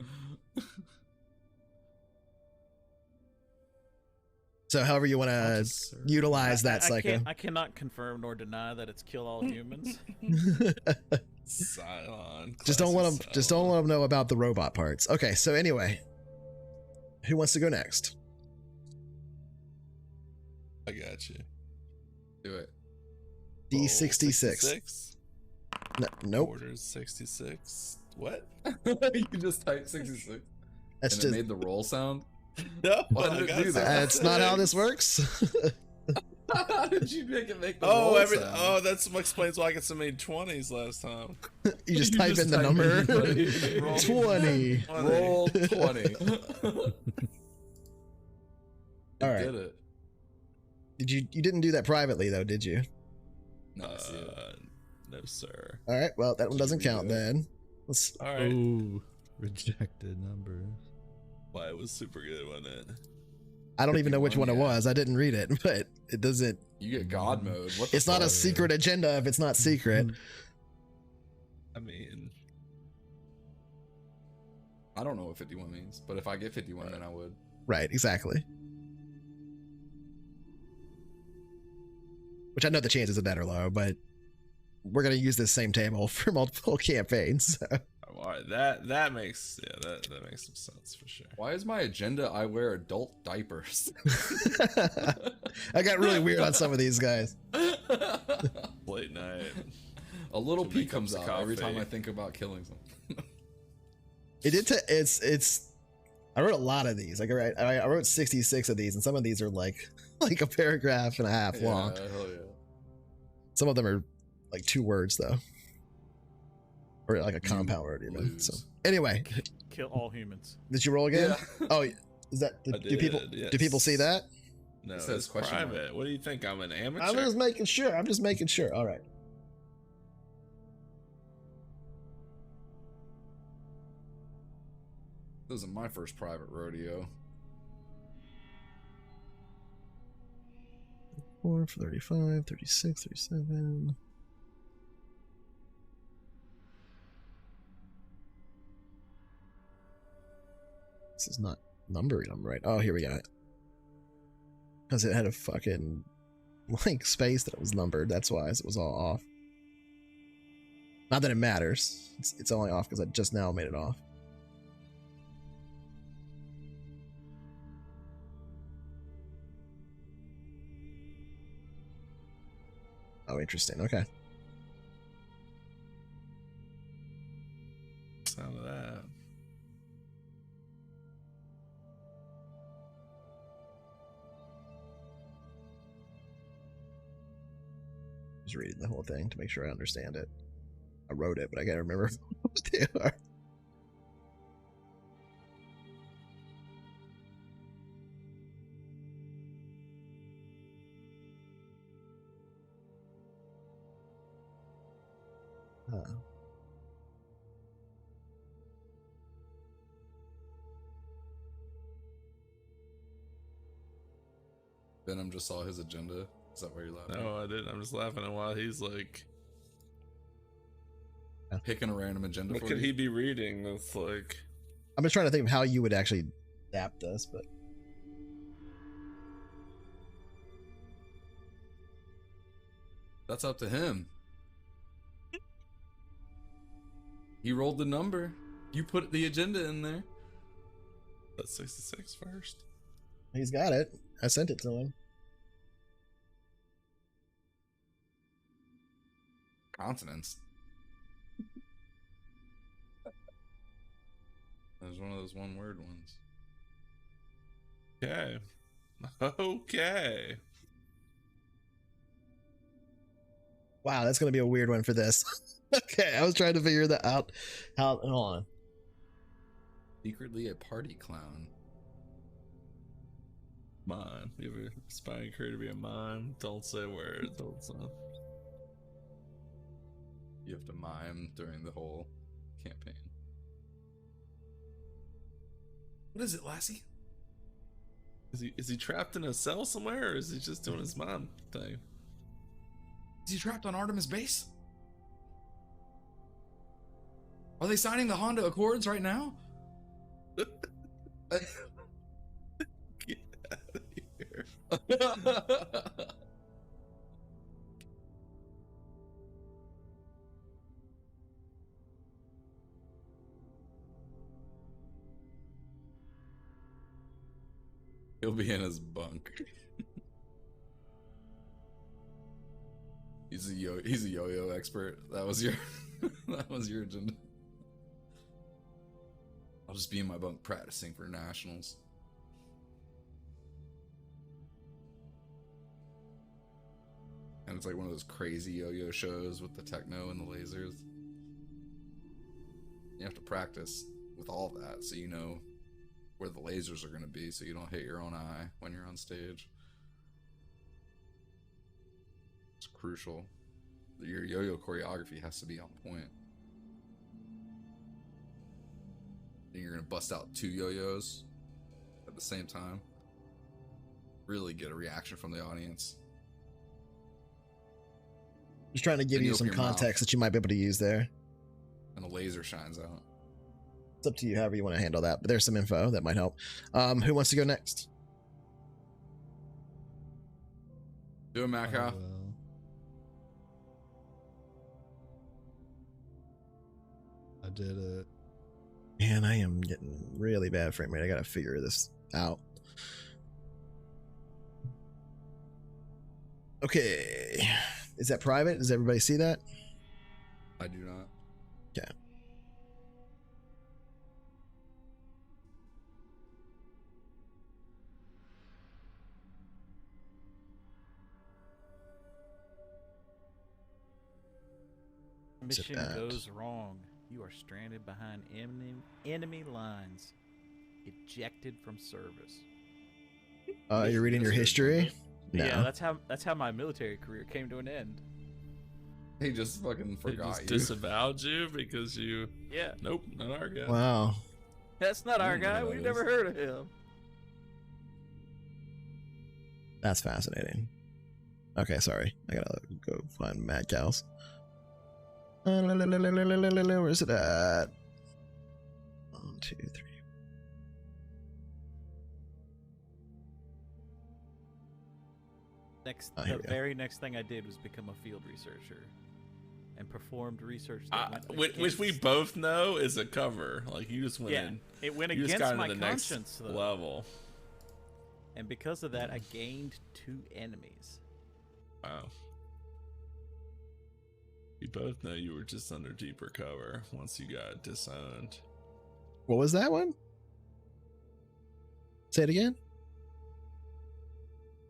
A: So however you want to
D: Officer.
A: utilize that, Psycho.
C: I cannot confirm nor deny that it's kill all humans.
B: Cylon.
A: Just don't let them.
B: classic
A: Just don't
B: Cylon.
A: let them know about the robot parts. Okay. So anyway, who wants to go next?
B: I got you.
D: Do it.
A: D66.
B: 66.
A: Nope.
B: Order 66. What?
D: You just typed 66.
A: That's
D: and
A: just.
D: it made the roll sound.
B: No,
D: Why
B: I
D: did it
B: got
D: do that?
A: That's not how this works.
D: How did you make the
B: Oh,
D: roll sound?
B: oh, that's what explains why I got so many 20s last time.
A: You just
D: You
A: type
D: just
A: in the
D: type
A: number.
D: in
A: 20.
D: Roll 20.
A: All right.
D: Did it.
A: You didn't do that privately though, did you?
D: No, I see it.
B: No, sir.
A: All right. Well, that one
D: Did you
A: doesn't count
D: redo it?
A: then. Let's.
B: All right.
E: Ooh, rejected numbers.
B: Well, it was super good, wasn't it?
A: I don't even know which
D: 51,
A: one it
D: yeah.
A: was. I didn't read it, but it doesn't.
D: You get God mode. What the
A: It's not a
D: fuck?
A: secret agenda if it's not secret.
B: I mean,
D: I don't know what 51 means, but if I get 51, then I would.
A: Right. Exactly. Which I know the chances of that are low, but we're gonna use this same table for multiple campaigns. So.
B: all right, that makes that makes some sense for sure.
D: Why is my agenda I wear adult diapers?
A: I got really weird on some of these guys.
B: Late night.
D: A little
B: Two
D: pee
B: big
D: comes
B: cups
D: out
B: of
D: every time
B: coffee.
D: I think about killing someone.
A: It did. It's. I wrote a lot of these. Like I wrote 66 of these, and some of these are like a paragraph and a half long.
D: Yeah, hell yeah.
A: Some of them are like 2 words though, or like a compound word even.
D: lose.
A: So anyway,
C: Kill all humans.
A: did you roll again?
D: Yeah.
A: Oh, is that
B: I
A: do people
B: did,
A: do people see
B: yes.
A: that?
B: No,
D: It says
B: it's
D: question mark.
B: private. What do you think? I'm an amateur.
A: I'm just making sure. I'm just making sure. All right.
D: This isn't my first private rodeo.
A: 4, 35, 36, 37. This is not numbering them right. Oh, here we got it. Because it had a fucking like space that it was numbered. That's why it was all off. Not that it matters. It's only off because I just now made it off. Oh, interesting. Okay.
B: Sound of that.
A: Just reading the whole thing to make sure I understand it. I wrote it, but I gotta remember what they are.
D: Venom just saw his agenda. Is that why you're laughing?
B: No, I didn't. I'm just laughing at while he's like,
D: Picking a random agenda
B: what
D: for
B: could
D: you?
B: he be reading? That's like,
A: I'm just trying to think of how you would actually adapt this, but
D: That's up to him. He rolled the number. You put the agenda in there.
B: that's 66 first.
A: he's got it. I sent it to him.
D: Consonants. was one of those one-word ones.
B: Okay. Okay.
A: Wow, that's gonna be a weird one for this. Okay, I was trying to figure that out. How? Hold on.
D: Secretly a party clown.
B: Mime. You ever aspiring career to be a mime? Don't say words. Don't say.
D: You have to mime during the whole campaign. What is it, Lassie?
B: Is he trapped in a cell somewhere, or is he just doing his mime thing?
D: Is he trapped on Artemis base? Are they signing the Honda Accords right now?
B: Get out of here.
D: He'll be in his bunk. He's a yo-yo expert. That was your that was your agenda. I'll just be in my bunk practicing for nationals. And it's like one of those crazy yo-yo shows with the techno and the lasers. You have to practice with all that so you know where the lasers are going to be, so you don't hit your own eye when you're on stage. It's crucial. Your yo-yo choreography has to be on point. And you're going to bust out 2 yo-yos at the same time. Really get a reaction from the audience.
A: Just trying to give
D: Then
A: you
D: you
A: some
D: open your mouth.
A: context that you might be able to use there.
D: And a laser shines out.
A: It's up to you, however you want to handle that. But there's some info that might help. Who wants to go next?
D: Do it, Macau.
E: Well. I did it.
A: Man, I am getting really bad frame rate. I gotta figure this out. Okay. Is that private? Does everybody see that?
D: I do not.
A: Okay.
C: Mission
A: that?
C: goes wrong. You are stranded behind enemy lines. Ejected from service.
A: You're reading your history? No.
C: Yeah, that's how my military career came to an end.
D: He just fucking
B: He
D: forgot
B: just
D: you.
B: disavowed you because you.
C: Yeah,
B: Nope, not our guy.
A: Wow.
C: that's not our
D: don't know
C: guy.
D: who
C: We've
D: that
C: never
D: is.
C: heard of him.
A: That's fascinating. Okay, sorry. I gotta go find Mad Cows. Where is it at? 1, 2, 3. Here
C: The
A: we go.
C: very next thing I did was become a field researcher, and performed research that went
B: Which we
C: against-
B: both know is a cover. Like you just went
C: Yeah,
B: in.
C: it went
B: You just
C: against
B: got
C: my
B: into the next
C: conscience though,
B: level.
C: and because of that, I gained 2 enemies.
B: Wow. We both know you were just under deeper cover once you got disowned.
A: What was that one? Say it again.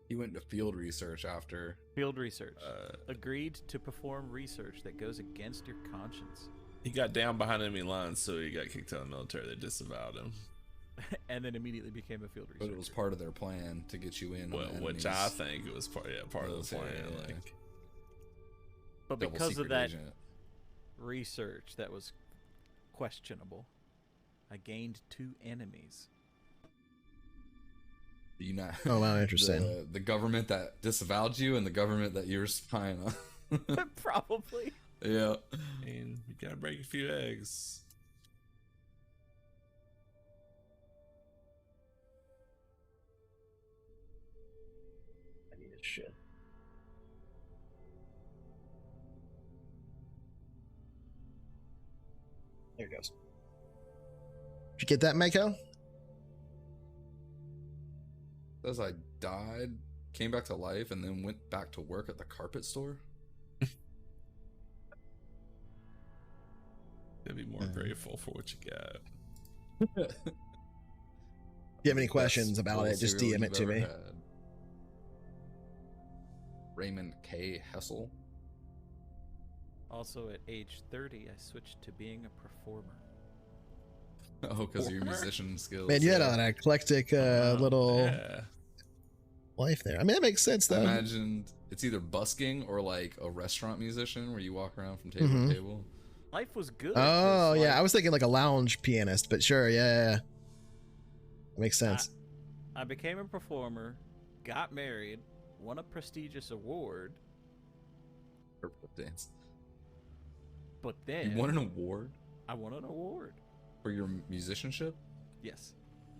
D: He went to field research after.
C: Field research.
B: Uh,
C: Agreed to perform research that goes against your conscience.
B: He got down behind enemy lines, so he got kicked out of the military. They disavowed him.
C: And then immediately became a field researcher.
D: But it was part of their plan to get you in.
B: Well,
D: on
B: which I think it was part of the
D: Military,
B: plan.
D: yeah.
B: Like,
C: But
D: double
C: because of
D: secret
C: that
D: agent.
C: research that was questionable, I gained 2 enemies.
D: You not.
A: Oh, wow, interesting.
D: The government that disavowed you and the government that you were spying on.
C: Probably.
D: Yeah.
B: I mean, you gotta break a few eggs.
A: I need a shit. There it goes. Did you get that, Mako?
D: Says I died, came back to life, and then went back to work at the carpet store.
B: Gotta be more grateful for what you got.
A: If you have any questions about it, just DM it to me.
D: Raymond K. Hessel.
C: Also, at age 30, I switched to being a performer.
D: Oh, because of your musician skills.
A: Man, you had an eclectic little
B: Yeah.
A: life there. I mean, that makes sense,
D: I
A: though.
D: imagined it's either busking or like a restaurant musician where you walk around from table to table.
C: Life was good.
A: Oh,
C: 'cause,
A: yeah.
C: like,
A: I was thinking like a lounge pianist, but sure. Yeah. That makes sense.
C: I became a performer, got married, won a prestigious award,
D: Purple dance.
C: but then
D: You won an award
C: I won an award.
D: for your musicianship?
C: Yes.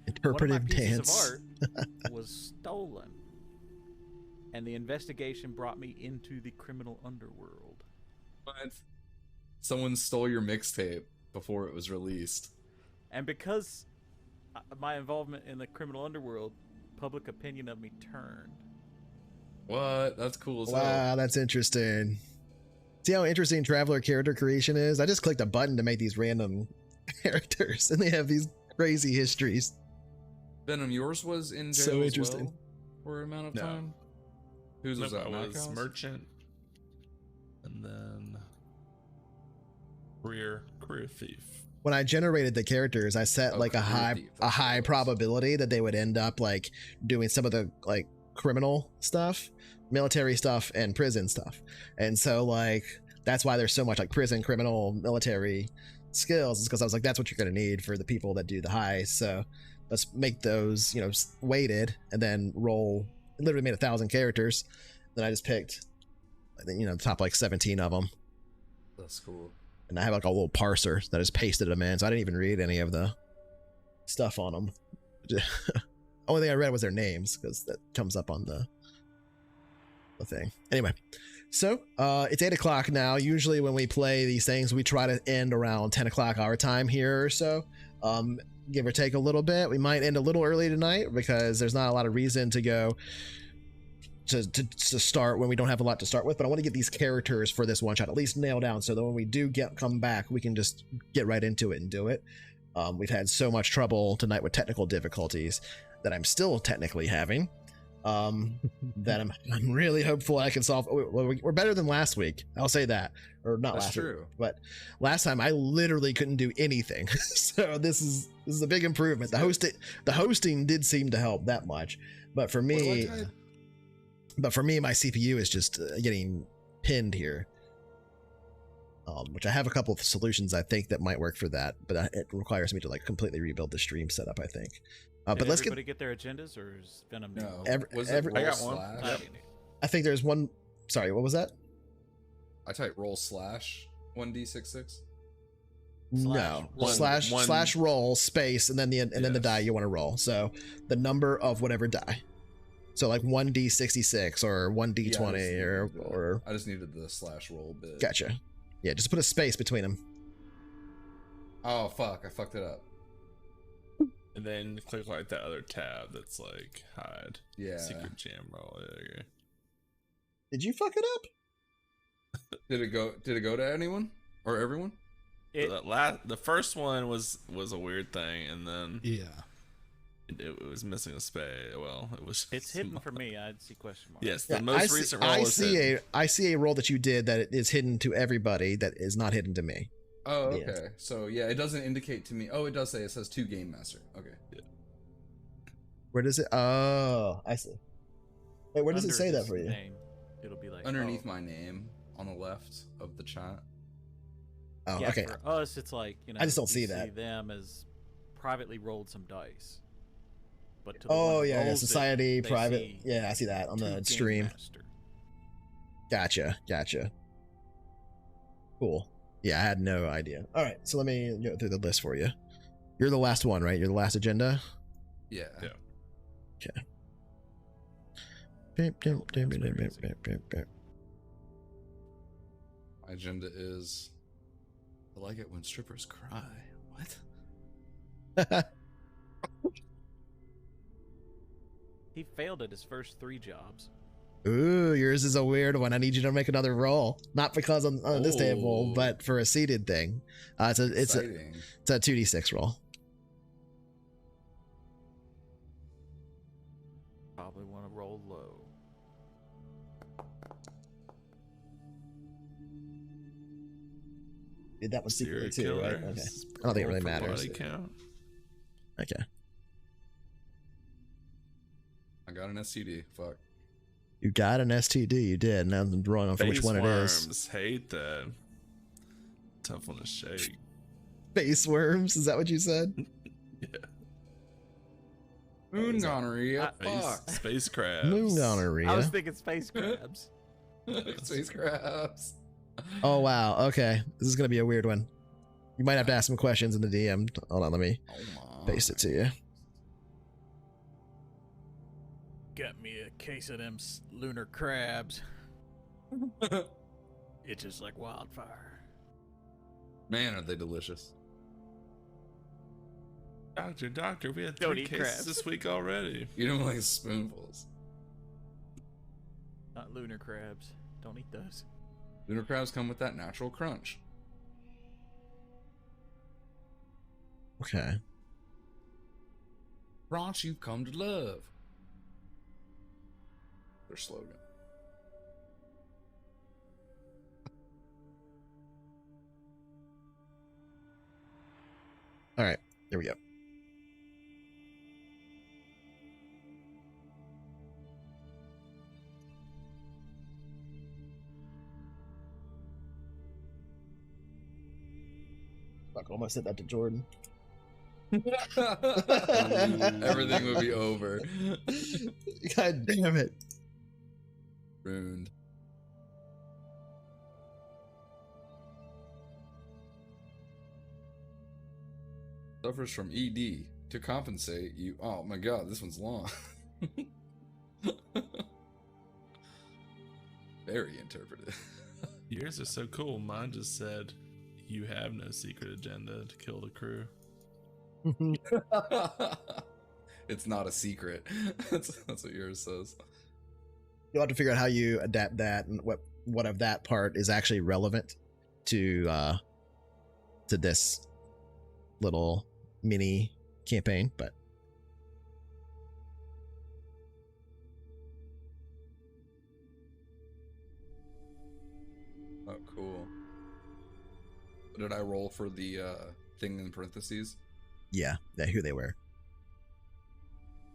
A: Interpretive
C: One of my pieces
A: dance.
C: of art was stolen, and the investigation brought me into the criminal underworld.
D: What? Someone stole your mixtape before it was released.
C: And because my involvement in the criminal underworld, public opinion of me turned.
D: What? That's cool as hell.
A: Wow, that's interesting. See how interesting Traveler character creation is? I just clicked a button to make these random characters, and they have these crazy histories.
D: Venom, yours was in jail
A: So
D: as
A: interesting.
D: well for an amount of
B: No.
D: time? Whose was that?
B: I was
D: Macal's?
B: merchant, and then career thief.
A: When I generated the characters, I set
D: Oh,
A: like a
D: career
A: high
D: thief, that's what it was.
A: probability that they would end up like doing some of the like criminal stuff, military stuff, and prison stuff. And so like that's why there's so much like prison, criminal, military skills, is because I was like, that's what you're gonna need for the people that do the highs. So let's make those, weighted, and then roll. I literally made 1,000 characters. Then I just picked, the top like 17 of them.
D: That's cool.
A: And I have like a little parser that I just pasted them in, so I didn't even read any of the stuff on them. Only thing I read was their names, because that comes up on the thing. Anyway, so it's 8 o'clock now. Usually when we play these things, we try to end around 10 o'clock our time here or so, give or take a little bit. We might end a little early tonight because there's not a lot of reason to go to start when we don't have a lot to start with, but I want to get these characters for this one shot at least nailed down, so that when we do come back, we can just get right into it and do it. We've had so much trouble tonight with technical difficulties that I'm still technically having, that I'm really hopeful I can solve. We're better than last week, I'll say that. Or not
D: That's
A: last week,
D: true.
A: but last time I literally couldn't do anything. So this is a big improvement. The hosting did seem to help that much, but for me, my CPU is just getting pinned here, which I have a couple of solutions I think that might work for that, but it requires me to like completely rebuild the stream setup, I think. But
C: Did
A: let's
C: everybody get their agendas, or is Venom?
D: No.
A: Every-
B: I
D: roll
B: got one.
D: slash?
B: Yep.
A: I think there's one. Sorry, what was that?
D: I type roll slash 1d66.
A: No,
B: one-
A: slash roll space and then the
B: Yes.
A: die you want to roll. So the number of whatever die. So like 1d66 or 1d20 or
D: I just needed the slash roll bit.
A: gotcha. Yeah, just put a space between them.
D: Oh fuck, I fucked it up.
B: And then click like that other tab that's like hide.
D: Yeah.
B: Secret jam roll. Yeah.
A: Did you fuck it up?
D: Did it go to anyone or everyone?
B: The first one was a weird thing, and then
E: Yeah.
B: it was missing a space. Well, it was.
C: It's hidden for me. I'd see question mark.
B: Yes,
A: Yeah,
B: the most recent roll is hidden.
A: I see a roll that you did that is hidden to everybody that is not hidden to me.
D: Oh,
A: Yeah.
D: okay. So yeah, it doesn't indicate to me. Oh, it does say, it says to game master. Okay.
A: Where does it? Oh, I see. Wait, where does it
C: Under
A: say that
C: his
A: for you?
C: name, it'll be like
D: Underneath my name on the left of the chat.
A: Oh,
C: Yeah,
A: okay.
C: for us, it's like
A: I just don't
C: you
A: see that.
C: them as privately rolled some dice. But to the
A: Oh
C: one who
A: yeah,
C: rolls it,
A: society,
C: they
A: private.
C: see
A: Yeah, I see that on
C: to
A: the
C: Game
A: stream.
C: Master.
A: Gotcha. Cool. Yeah, I had no idea. All right, so let me go through the list for you. You're the last one, right? You're the last agenda.
D: Yeah.
B: Yeah.
D: My agenda is I like it when strippers cry. What?
C: He failed at his first 3 jobs.
A: Ooh, yours is a weird one. I need you to make another roll, not because on this table,
D: Oh.
A: but for a seated thing. It's a
D: Exciting.
A: 2d6 roll.
C: probably want to roll low.
A: That was secretly
B: Serial
A: too, right?
B: killer.
A: Okay. I don't think it really
B: Roll for
A: matters.
B: body count.
A: Okay.
D: I got an STD. Fuck.
A: You got an STD. You did. Now I'm wrong on for which
B: Face
A: one it is.
B: worms. Hate that. Tough one to shake.
A: Face worms. Is that what you said?
B: Yeah.
D: Moon gonorrhea.
B: Space,
D: Fuck.
B: space crabs.
A: Moon gonorrhea.
C: I was thinking space crabs.
D: Space crabs.
A: Oh wow. Okay. This is gonna be a weird one. You might have to ask some questions in the DM. Hold on. Let me
D: Oh my.
A: paste it to you.
C: Got me a case of them lunar crabs. Itches like wildfire.
D: Man, are they delicious.
B: Doctor, we had
C: Don't
B: 3
C: eat
B: cases
C: crabs.
B: this week already.
D: Eat them like spoonfuls.
C: Not lunar crabs. Don't eat those.
D: Lunar crabs come with that natural crunch.
A: Okay.
D: Crunch you've come to love. Their slogan.
A: All right. Here we go. Fuck, almost said that to Jordan.
D: Everything would be over.
A: God damn it.
D: Ruined. Suffers from ED. To compensate, you. Oh my god, this one's long. Very interpretive.
B: Yours are so cool. Mine just said, "You have no secret agenda to kill the crew."
D: It's not a secret. That's what yours says.
A: You'll have to figure out how you adapt that and what of that part is actually relevant to this little mini campaign, but
D: Oh, cool. Did I roll for the thing in parentheses?
A: yeah, who they were.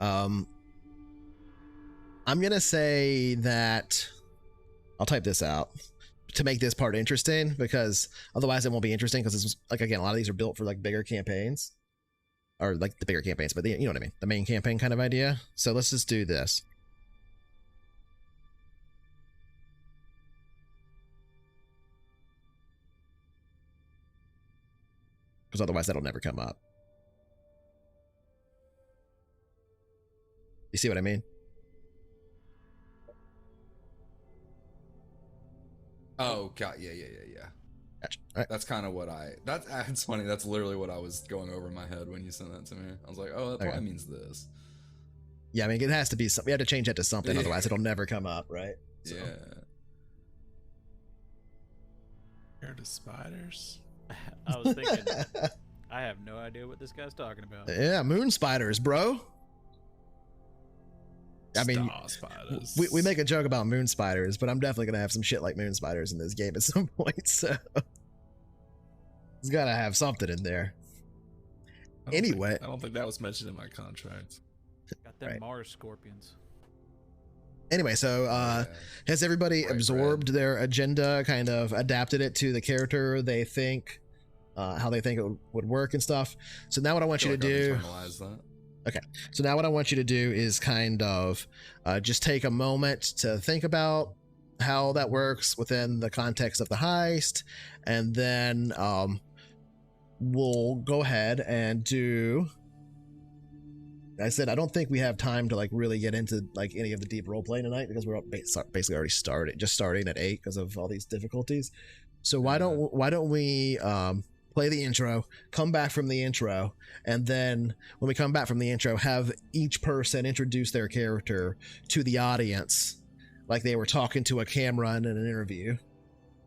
A: I'm gonna say that I'll type this out to make this part interesting, because otherwise it won't be interesting, because it's like, again, a lot of these are built for like bigger campaigns, or like the bigger campaigns, but you know what I mean, the main campaign kind of idea. So let's just do this. Because otherwise that'll never come up. You see what I mean?
D: Oh god, yeah.
A: Gotcha. All right.
D: That's kind of what that's funny. That's literally what I was going over in my head when you sent that to me. I was like, oh, that
A: Okay.
D: probably means this.
A: Yeah, I mean, it has to be something. We have to change that to something,
D: Yeah.
A: otherwise it'll never come up, right? So,
D: Yeah.
B: Scared of spiders?
C: I was thinking, I have no idea what this guy's talking about.
A: Yeah, moon spiders, bro. I mean,
B: Star spiders.
A: we make a joke about moon spiders, but I'm definitely gonna have some shit like moon spiders in this game at some point. So it's gotta have something in there.
B: I don't think-
A: Anyway.
B: I don't think that was mentioned in my contract.
C: Got them
A: Right.
C: Mars scorpions.
A: Anyway, so
D: Yeah.
A: has everybody
D: Bright
A: absorbed their agenda, kind of adapted it to the character they think, how they think it would work and stuff? So now what I want you to do.
D: Internalize that.
A: So now what I want you to do is kind of just take a moment to think about how that works within the context of the heist, and then we'll go ahead and do. I said I don't think we have time to like really get into like any of the deep role play tonight, because we're basically already starting at 8 because of all these difficulties. So why don't we play the intro, come back from the intro, and then when we come back from the intro, have each person introduce their character to the audience like they were talking to a camera in an interview,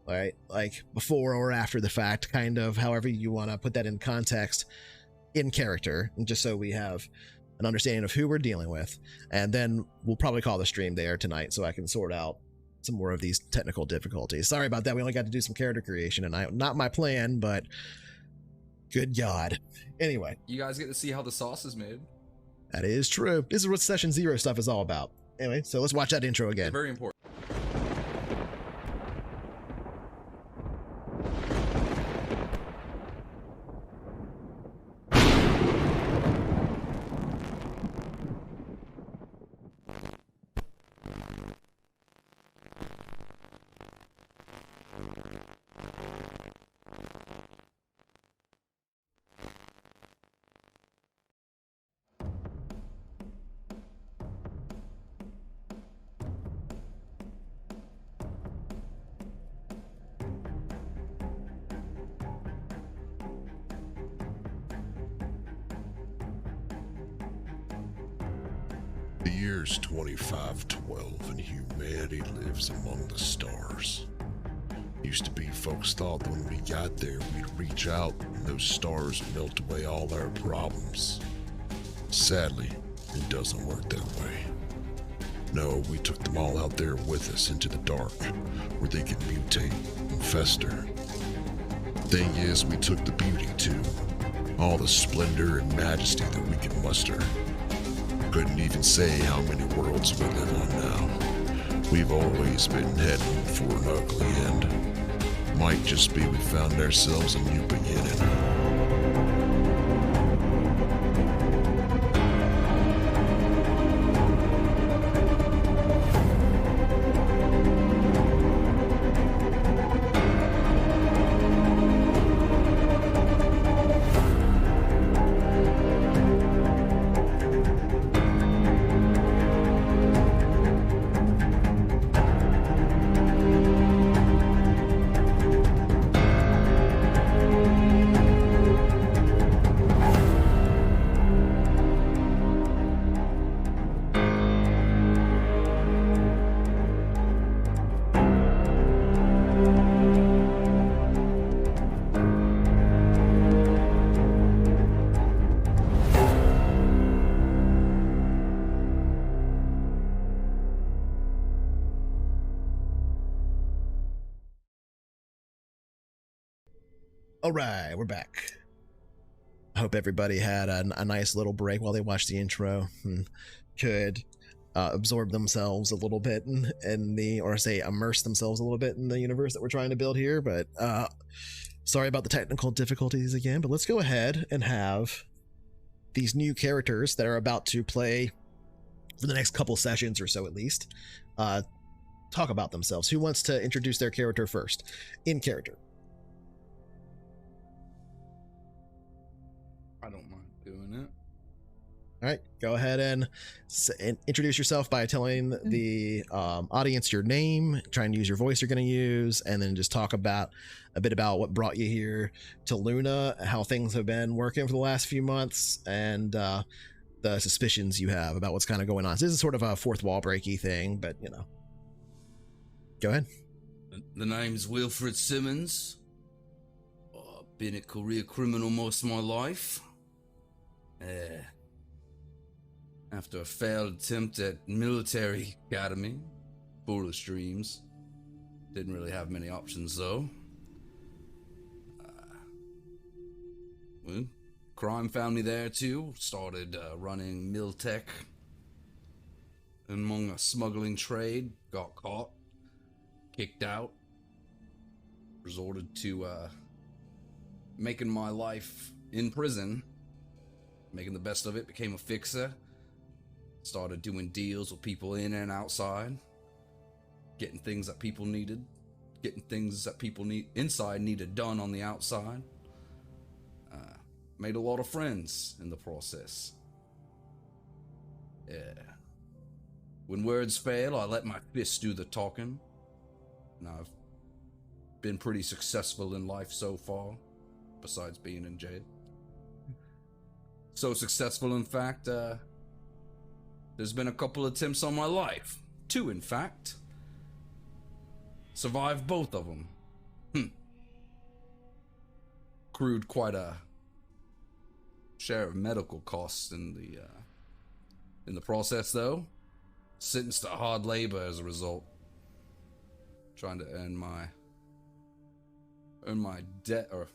A: right? Like before or after the fact, kind of however you want to put that in context, in character, and just so we have an understanding of who we're dealing with, and then we'll probably call the stream there tonight so I can sort out some more of these technical difficulties. Sorry about that. We only got to do some character creation, and not my plan, but good God. Anyway,
D: You guys get to see how the sauce is made.
A: that is true. This is what session 0 stuff is all about. Anyway, so let's watch that intro
D: It's
A: again.
D: very important.
F: The year's 2512 and humanity lives among the stars. Used to be folks thought that when we got there we'd reach out and those stars would melt away all our problems. Sadly, it doesn't work that way. No, we took them all out there with us into the dark, where they could mutate and fester. Thing is, we took the beauty too. All the splendor and majesty that we could muster. Couldn't even say how many worlds we live on now. We've always been heading for an ugly end. Might just be we found ourselves a new beginning.
A: All right, we're back. I hope everybody had a nice little break while they watched the intro and could absorb themselves a little bit in the, or say immerse themselves a little bit in the universe that we're trying to build here. But sorry about the technical difficulties again, but let's go ahead and have these new characters that are about to play for the next couple sessions or so at least talk about themselves. Who wants to introduce their character first? In character.
D: I don't mind doing it.
A: All right, go ahead and introduce yourself by telling the audience your name, try and use your voice you're going to use, and then just talk about a bit about what brought you here to Luna, how things have been working for the last few months, and the suspicions you have about what's kind of going on. So this is sort of a fourth wall breaky thing, but you know. Go ahead.
D: The name's Wilfred Simmons. I've been a career criminal most of my life. After a failed attempt at military academy, foolish dreams. Didn't really have many options though. Well, crime found me there too. Started running Miltech. Among a smuggling trade, got caught, kicked out. Resorted to making my life in prison. Making the best of it, became a fixer. Started doing deals with people in and outside. Getting things that people needed. Getting things that people inside needed done on the outside. Made a lot of friends in the process. Yeah. When words fail, I let my fists do the talking. And I've been pretty successful in life so far, besides being in jail. So successful, in fact, there's been a couple attempts on my life. 2, in fact. Survived both of them. Accrued quite a share of medical costs in the In the process, though, sentenced to hard labor as a result. Trying to earn my debt, or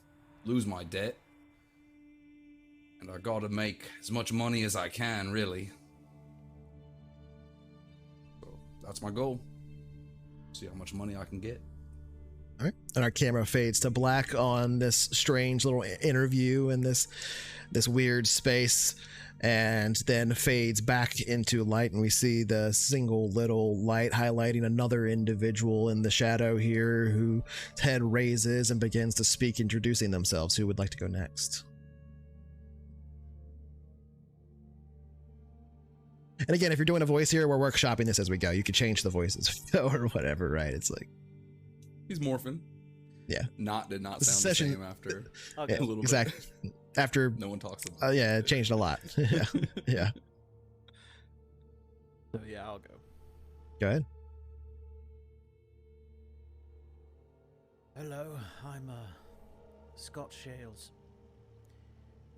D: lose my debt. And I gotta make as much money as I can, really. So that's my goal. See how much money I can get.
A: All right. And our camera fades to black on this strange little interview in this weird space, and then fades back into light, and we see the single little light highlighting another individual in the shadow here whose head raises and begins to speak, introducing themselves. Who would like to go next? And again, if you're doing a voice here, we're workshopping this as we go. You could change the voices or whatever, right? It's like...
D: He's morphing.
A: Yeah.
D: Did not
A: This
D: sound
A: session,
D: the same after
C: Okay.
D: a little
A: exactly.
D: bit.
A: After...
D: No one talks about it.
A: yeah, it changed a lot. Yeah. Yeah.
C: So yeah, I'll go.
A: Go ahead.
C: Hello, I'm Scott Shales.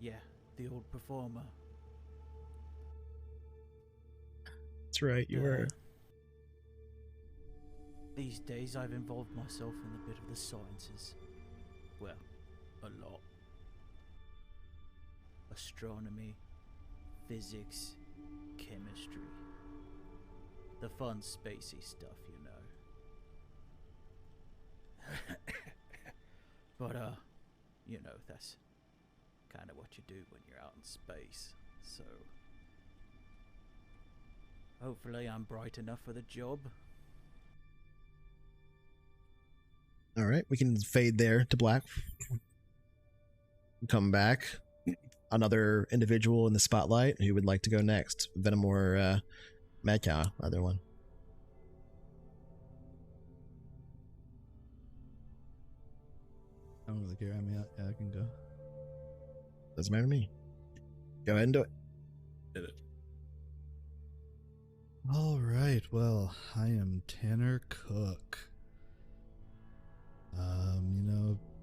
C: Yeah, the old performer.
A: That's right, you were.
C: These days I've involved myself in a bit of the sciences. Well, a lot. Astronomy, physics, chemistry. The fun spacey stuff, you know. But you know, that's kind of what you do when you're out in space. So hopefully I'm bright enough for the job.
A: All right, we can fade there to black. Come back. Another individual in the spotlight. Who would like to go next? Venom or Mad Cow? Either one.
E: I don't really care. I mean, I can go.
A: Doesn't matter to me. Go ahead and do it.
B: Hit it.
E: All right. Well, I am Tanner Cook.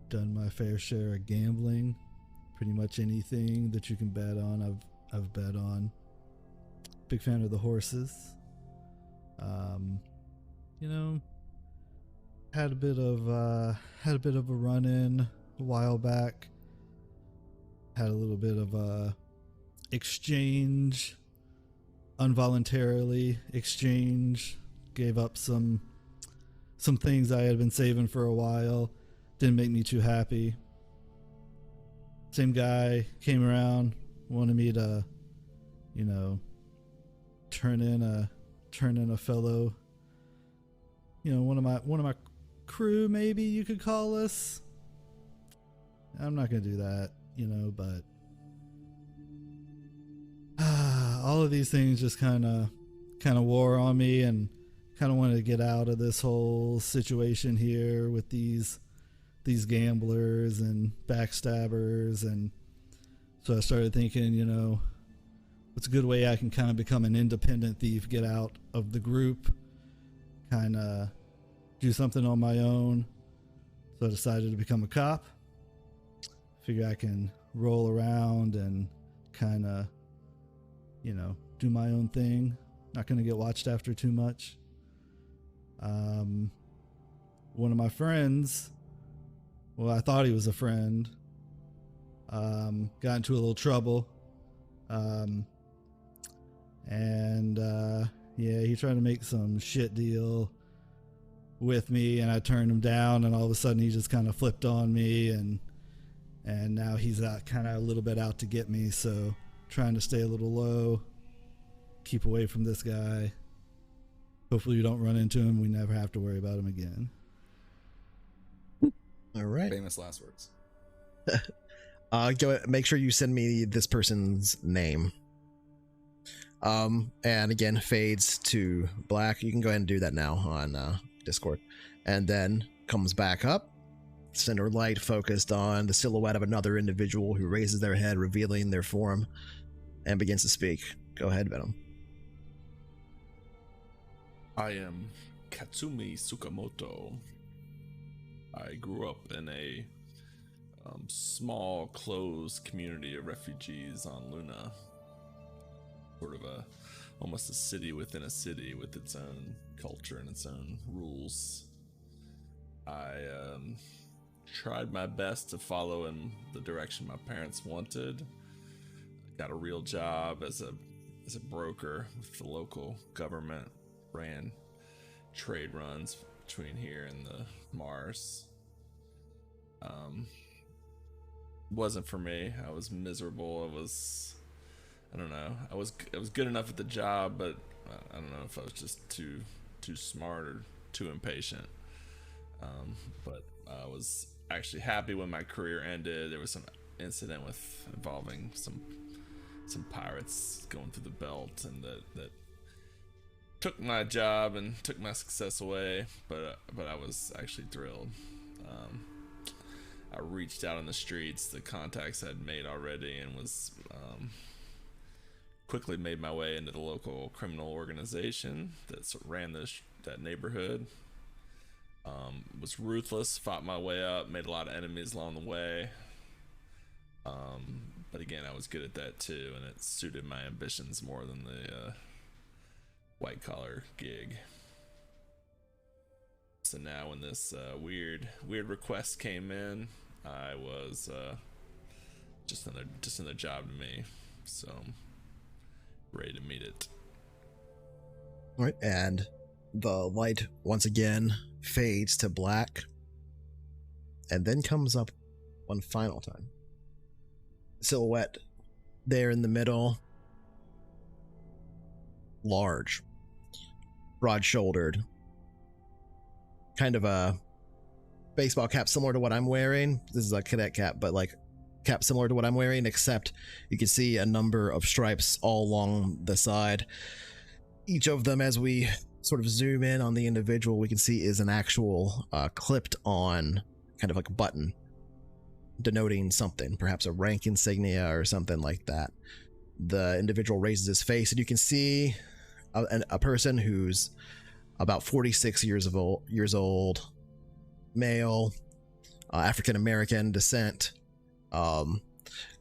E: Done my fair share of gambling. Pretty much anything that you can bet on, I've bet on. Big fan of the horses. Had a bit of a run-in a while back. Had a little bit of a exchange, involuntarily exchange. Gave up some things I had been saving for a while. Didn't make me too happy. Same guy came around, wanted me to, turn in a fellow, one of my crew, maybe you could call us. I'm not gonna do that, but all of these things just kind of wore on me, and kind of wanted to get out of this whole situation here with these gamblers and backstabbers. And so I started thinking, what's a good way I can kind of become an independent thief, get out of the group, kind of do something on my own. So I decided to become a cop. Figure I can roll around and kind of, do my own thing. Not going to get watched after too much. One of my friends, well, I thought he was a friend, got into a little trouble. He tried to make some shit deal with me, and I turned him down, and all of a sudden he just kind of flipped on me, and now he's kind of a little bit out to get me. So trying to stay a little low, keep away from this guy. Hopefully we don't run into him. We never have to worry about him again.
A: All right.
D: Famous last words.
A: Go. Make sure you send me this person's name. And again, fades to black. You can go ahead and do that now on Discord, and then comes back up. Center light focused on the silhouette of another individual who raises their head, revealing their form, and begins to speak. Go ahead, Venom.
B: I am Katsumi Tsukamoto. I grew up in a small, closed community of refugees on Luna. sort of almost a city within a city with its own culture and its own rules. I tried my best to follow in the direction my parents wanted. Got a real job as a broker with the local government. Ran trade runs between here and the Mars. Wasn't for me. I was miserable. I don't know. I was good enough at the job, but I don't know if I was just too smart or too impatient. But I was actually happy when my career ended. There was some incident involving some pirates going through the belt, and that took my job and took my success away. But I was actually thrilled. I reached out on the streets, the contacts I'd made already, and was quickly made my way into the local criminal organization that ran that neighborhood. Was ruthless, fought my way up, made a lot of enemies along the way. But again, I was good at that too, and it suited my ambitions more than the white collar gig. So now when this weird request came in, I was just another job to me. So ready to meet it.
A: All right, and the light once again fades to black, and then comes up one final time. Silhouette there in the middle, large, broad-shouldered, kind of a baseball cap similar to what I'm wearing. This is a cadet cap, but like cap similar to what I'm wearing, except you can see a number of stripes all along the side. Each of them, as we sort of zoom in on the individual, we can see is an actual clipped on kind of like a button denoting something, perhaps a rank insignia or something like that. The individual raises his face, and you can see a person who's about 46 years old, male, African American descent,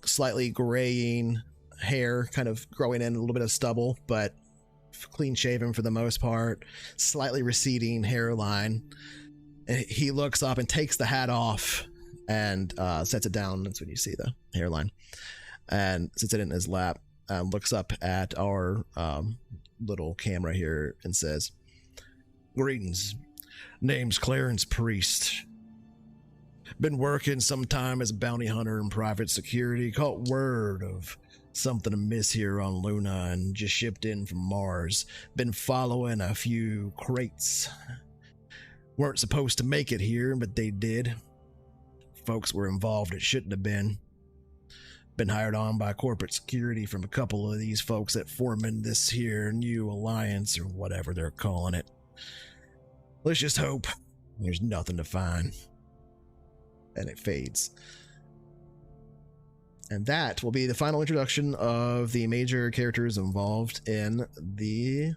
A: slightly graying hair, kind of growing in a little bit of stubble, but clean shaven for the most part, slightly receding hairline. And he looks up and takes the hat off and sets it down. That's when you see the hairline, and sits it in his lap, and looks up at our little camera here and says, "Greetings. Name's Clarence Priest. Been working some time as a bounty hunter in private security. Caught word of something amiss here on Luna and just shipped in from Mars. Been following a few crates. Weren't supposed to make it here, but they did. Folks were involved that shouldn't have been. Been hired on by corporate security from a couple of these folks that forming this here new alliance or whatever they're calling it. Let's just hope there's nothing to find." And it fades. And that will be the final introduction of the major characters involved in the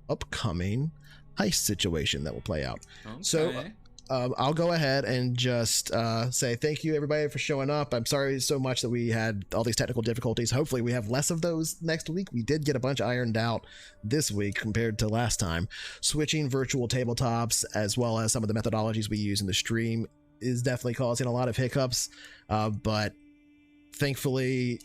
A: upcoming heist situation that will play out.
D: Okay.
A: So I'll go ahead and just say thank you everybody for showing up. I'm sorry so much that we had all these technical difficulties. Hopefully we have less of those next week. We did get a bunch ironed out this week compared to last time. Switching virtual tabletops as well as some of the methodologies we use in the stream is definitely causing a lot of hiccups, but thankfully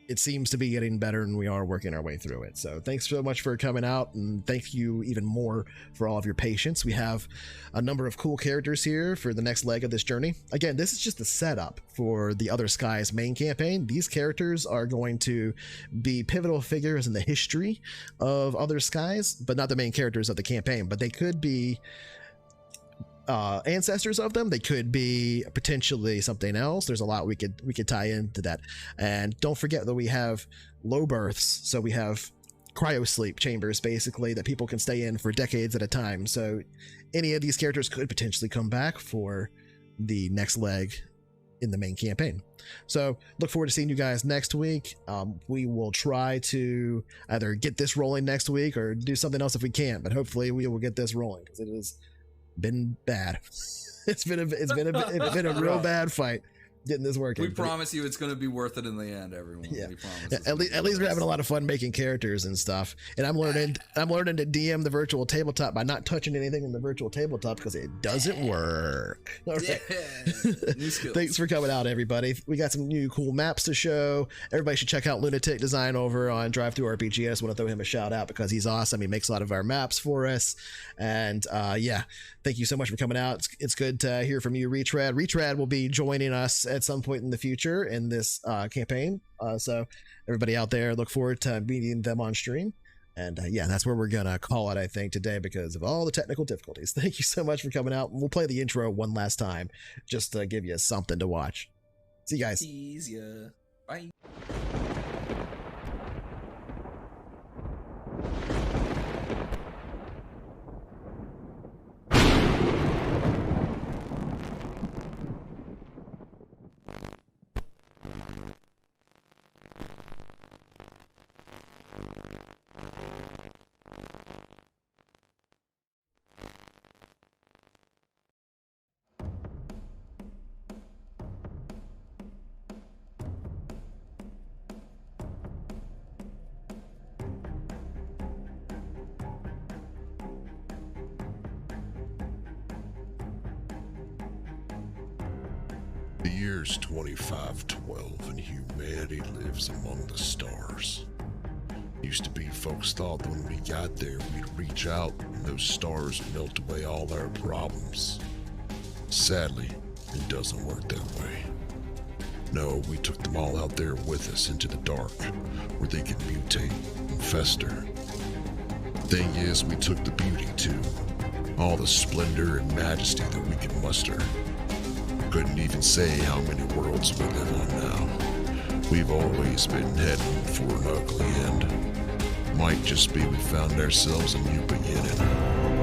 A: it seems to be getting better, and we are working our way through it. So thanks so much for coming out, and thank you even more for all of your patience. We have a number of cool characters here for the next leg of this journey. Again, this is just the setup for the Other Skies main campaign. These characters are going to be pivotal figures in the history of Other Skies, but not the main characters of the campaign. But they could be ancestors of them. They could be potentially something else. There's a lot we could tie into that. And don't forget that we have low births, so we have cryo sleep chambers basically that people can stay in for decades at a time. So any of these characters could potentially come back for the next leg in the main campaign. So look forward to seeing you guys next week. We will try to either get this rolling next week or do something else if we can, but hopefully we will get this rolling because it has been bad. It's been a real bad fight. getting this working.
D: We promise you it's going to be worth it in the end, everyone.
A: Yeah.
D: We promise.
A: Yeah, at least we're having a lot of fun making characters and stuff. And I'm learning to DM the virtual tabletop by not touching anything in the virtual tabletop because it doesn't work. All right.
D: New skills.
A: Thanks for coming out, everybody. We got some new cool maps to show. Everybody should check out Lunatic Design over on Drive Through RPG. I just want to throw him a shout out because he's awesome. He makes a lot of our maps for us. And yeah, thank you so much for coming out. It's good to hear from you, Retread. Retread will be joining us at some point in the future in this campaign. So everybody out there, look forward to meeting them on stream. And yeah, that's where we're gonna call it, I think, today because of all the technical difficulties. Thank you so much for coming out. We'll play the intro one last time just to give you something to watch. See you guys.
B: Easier. Bye.
F: The year's 2512 and humanity lives among the stars. Used to be folks thought that when we got there we'd reach out and those stars melt away all our problems. Sadly, it doesn't work that way. No, we took them all out there with us into the dark, where they could mutate and fester. Thing is, we took the beauty too, all the splendor and majesty that we could muster. Couldn't even say how many worlds we live on now. We've always been heading for an ugly end. Might just be we found ourselves a new beginning.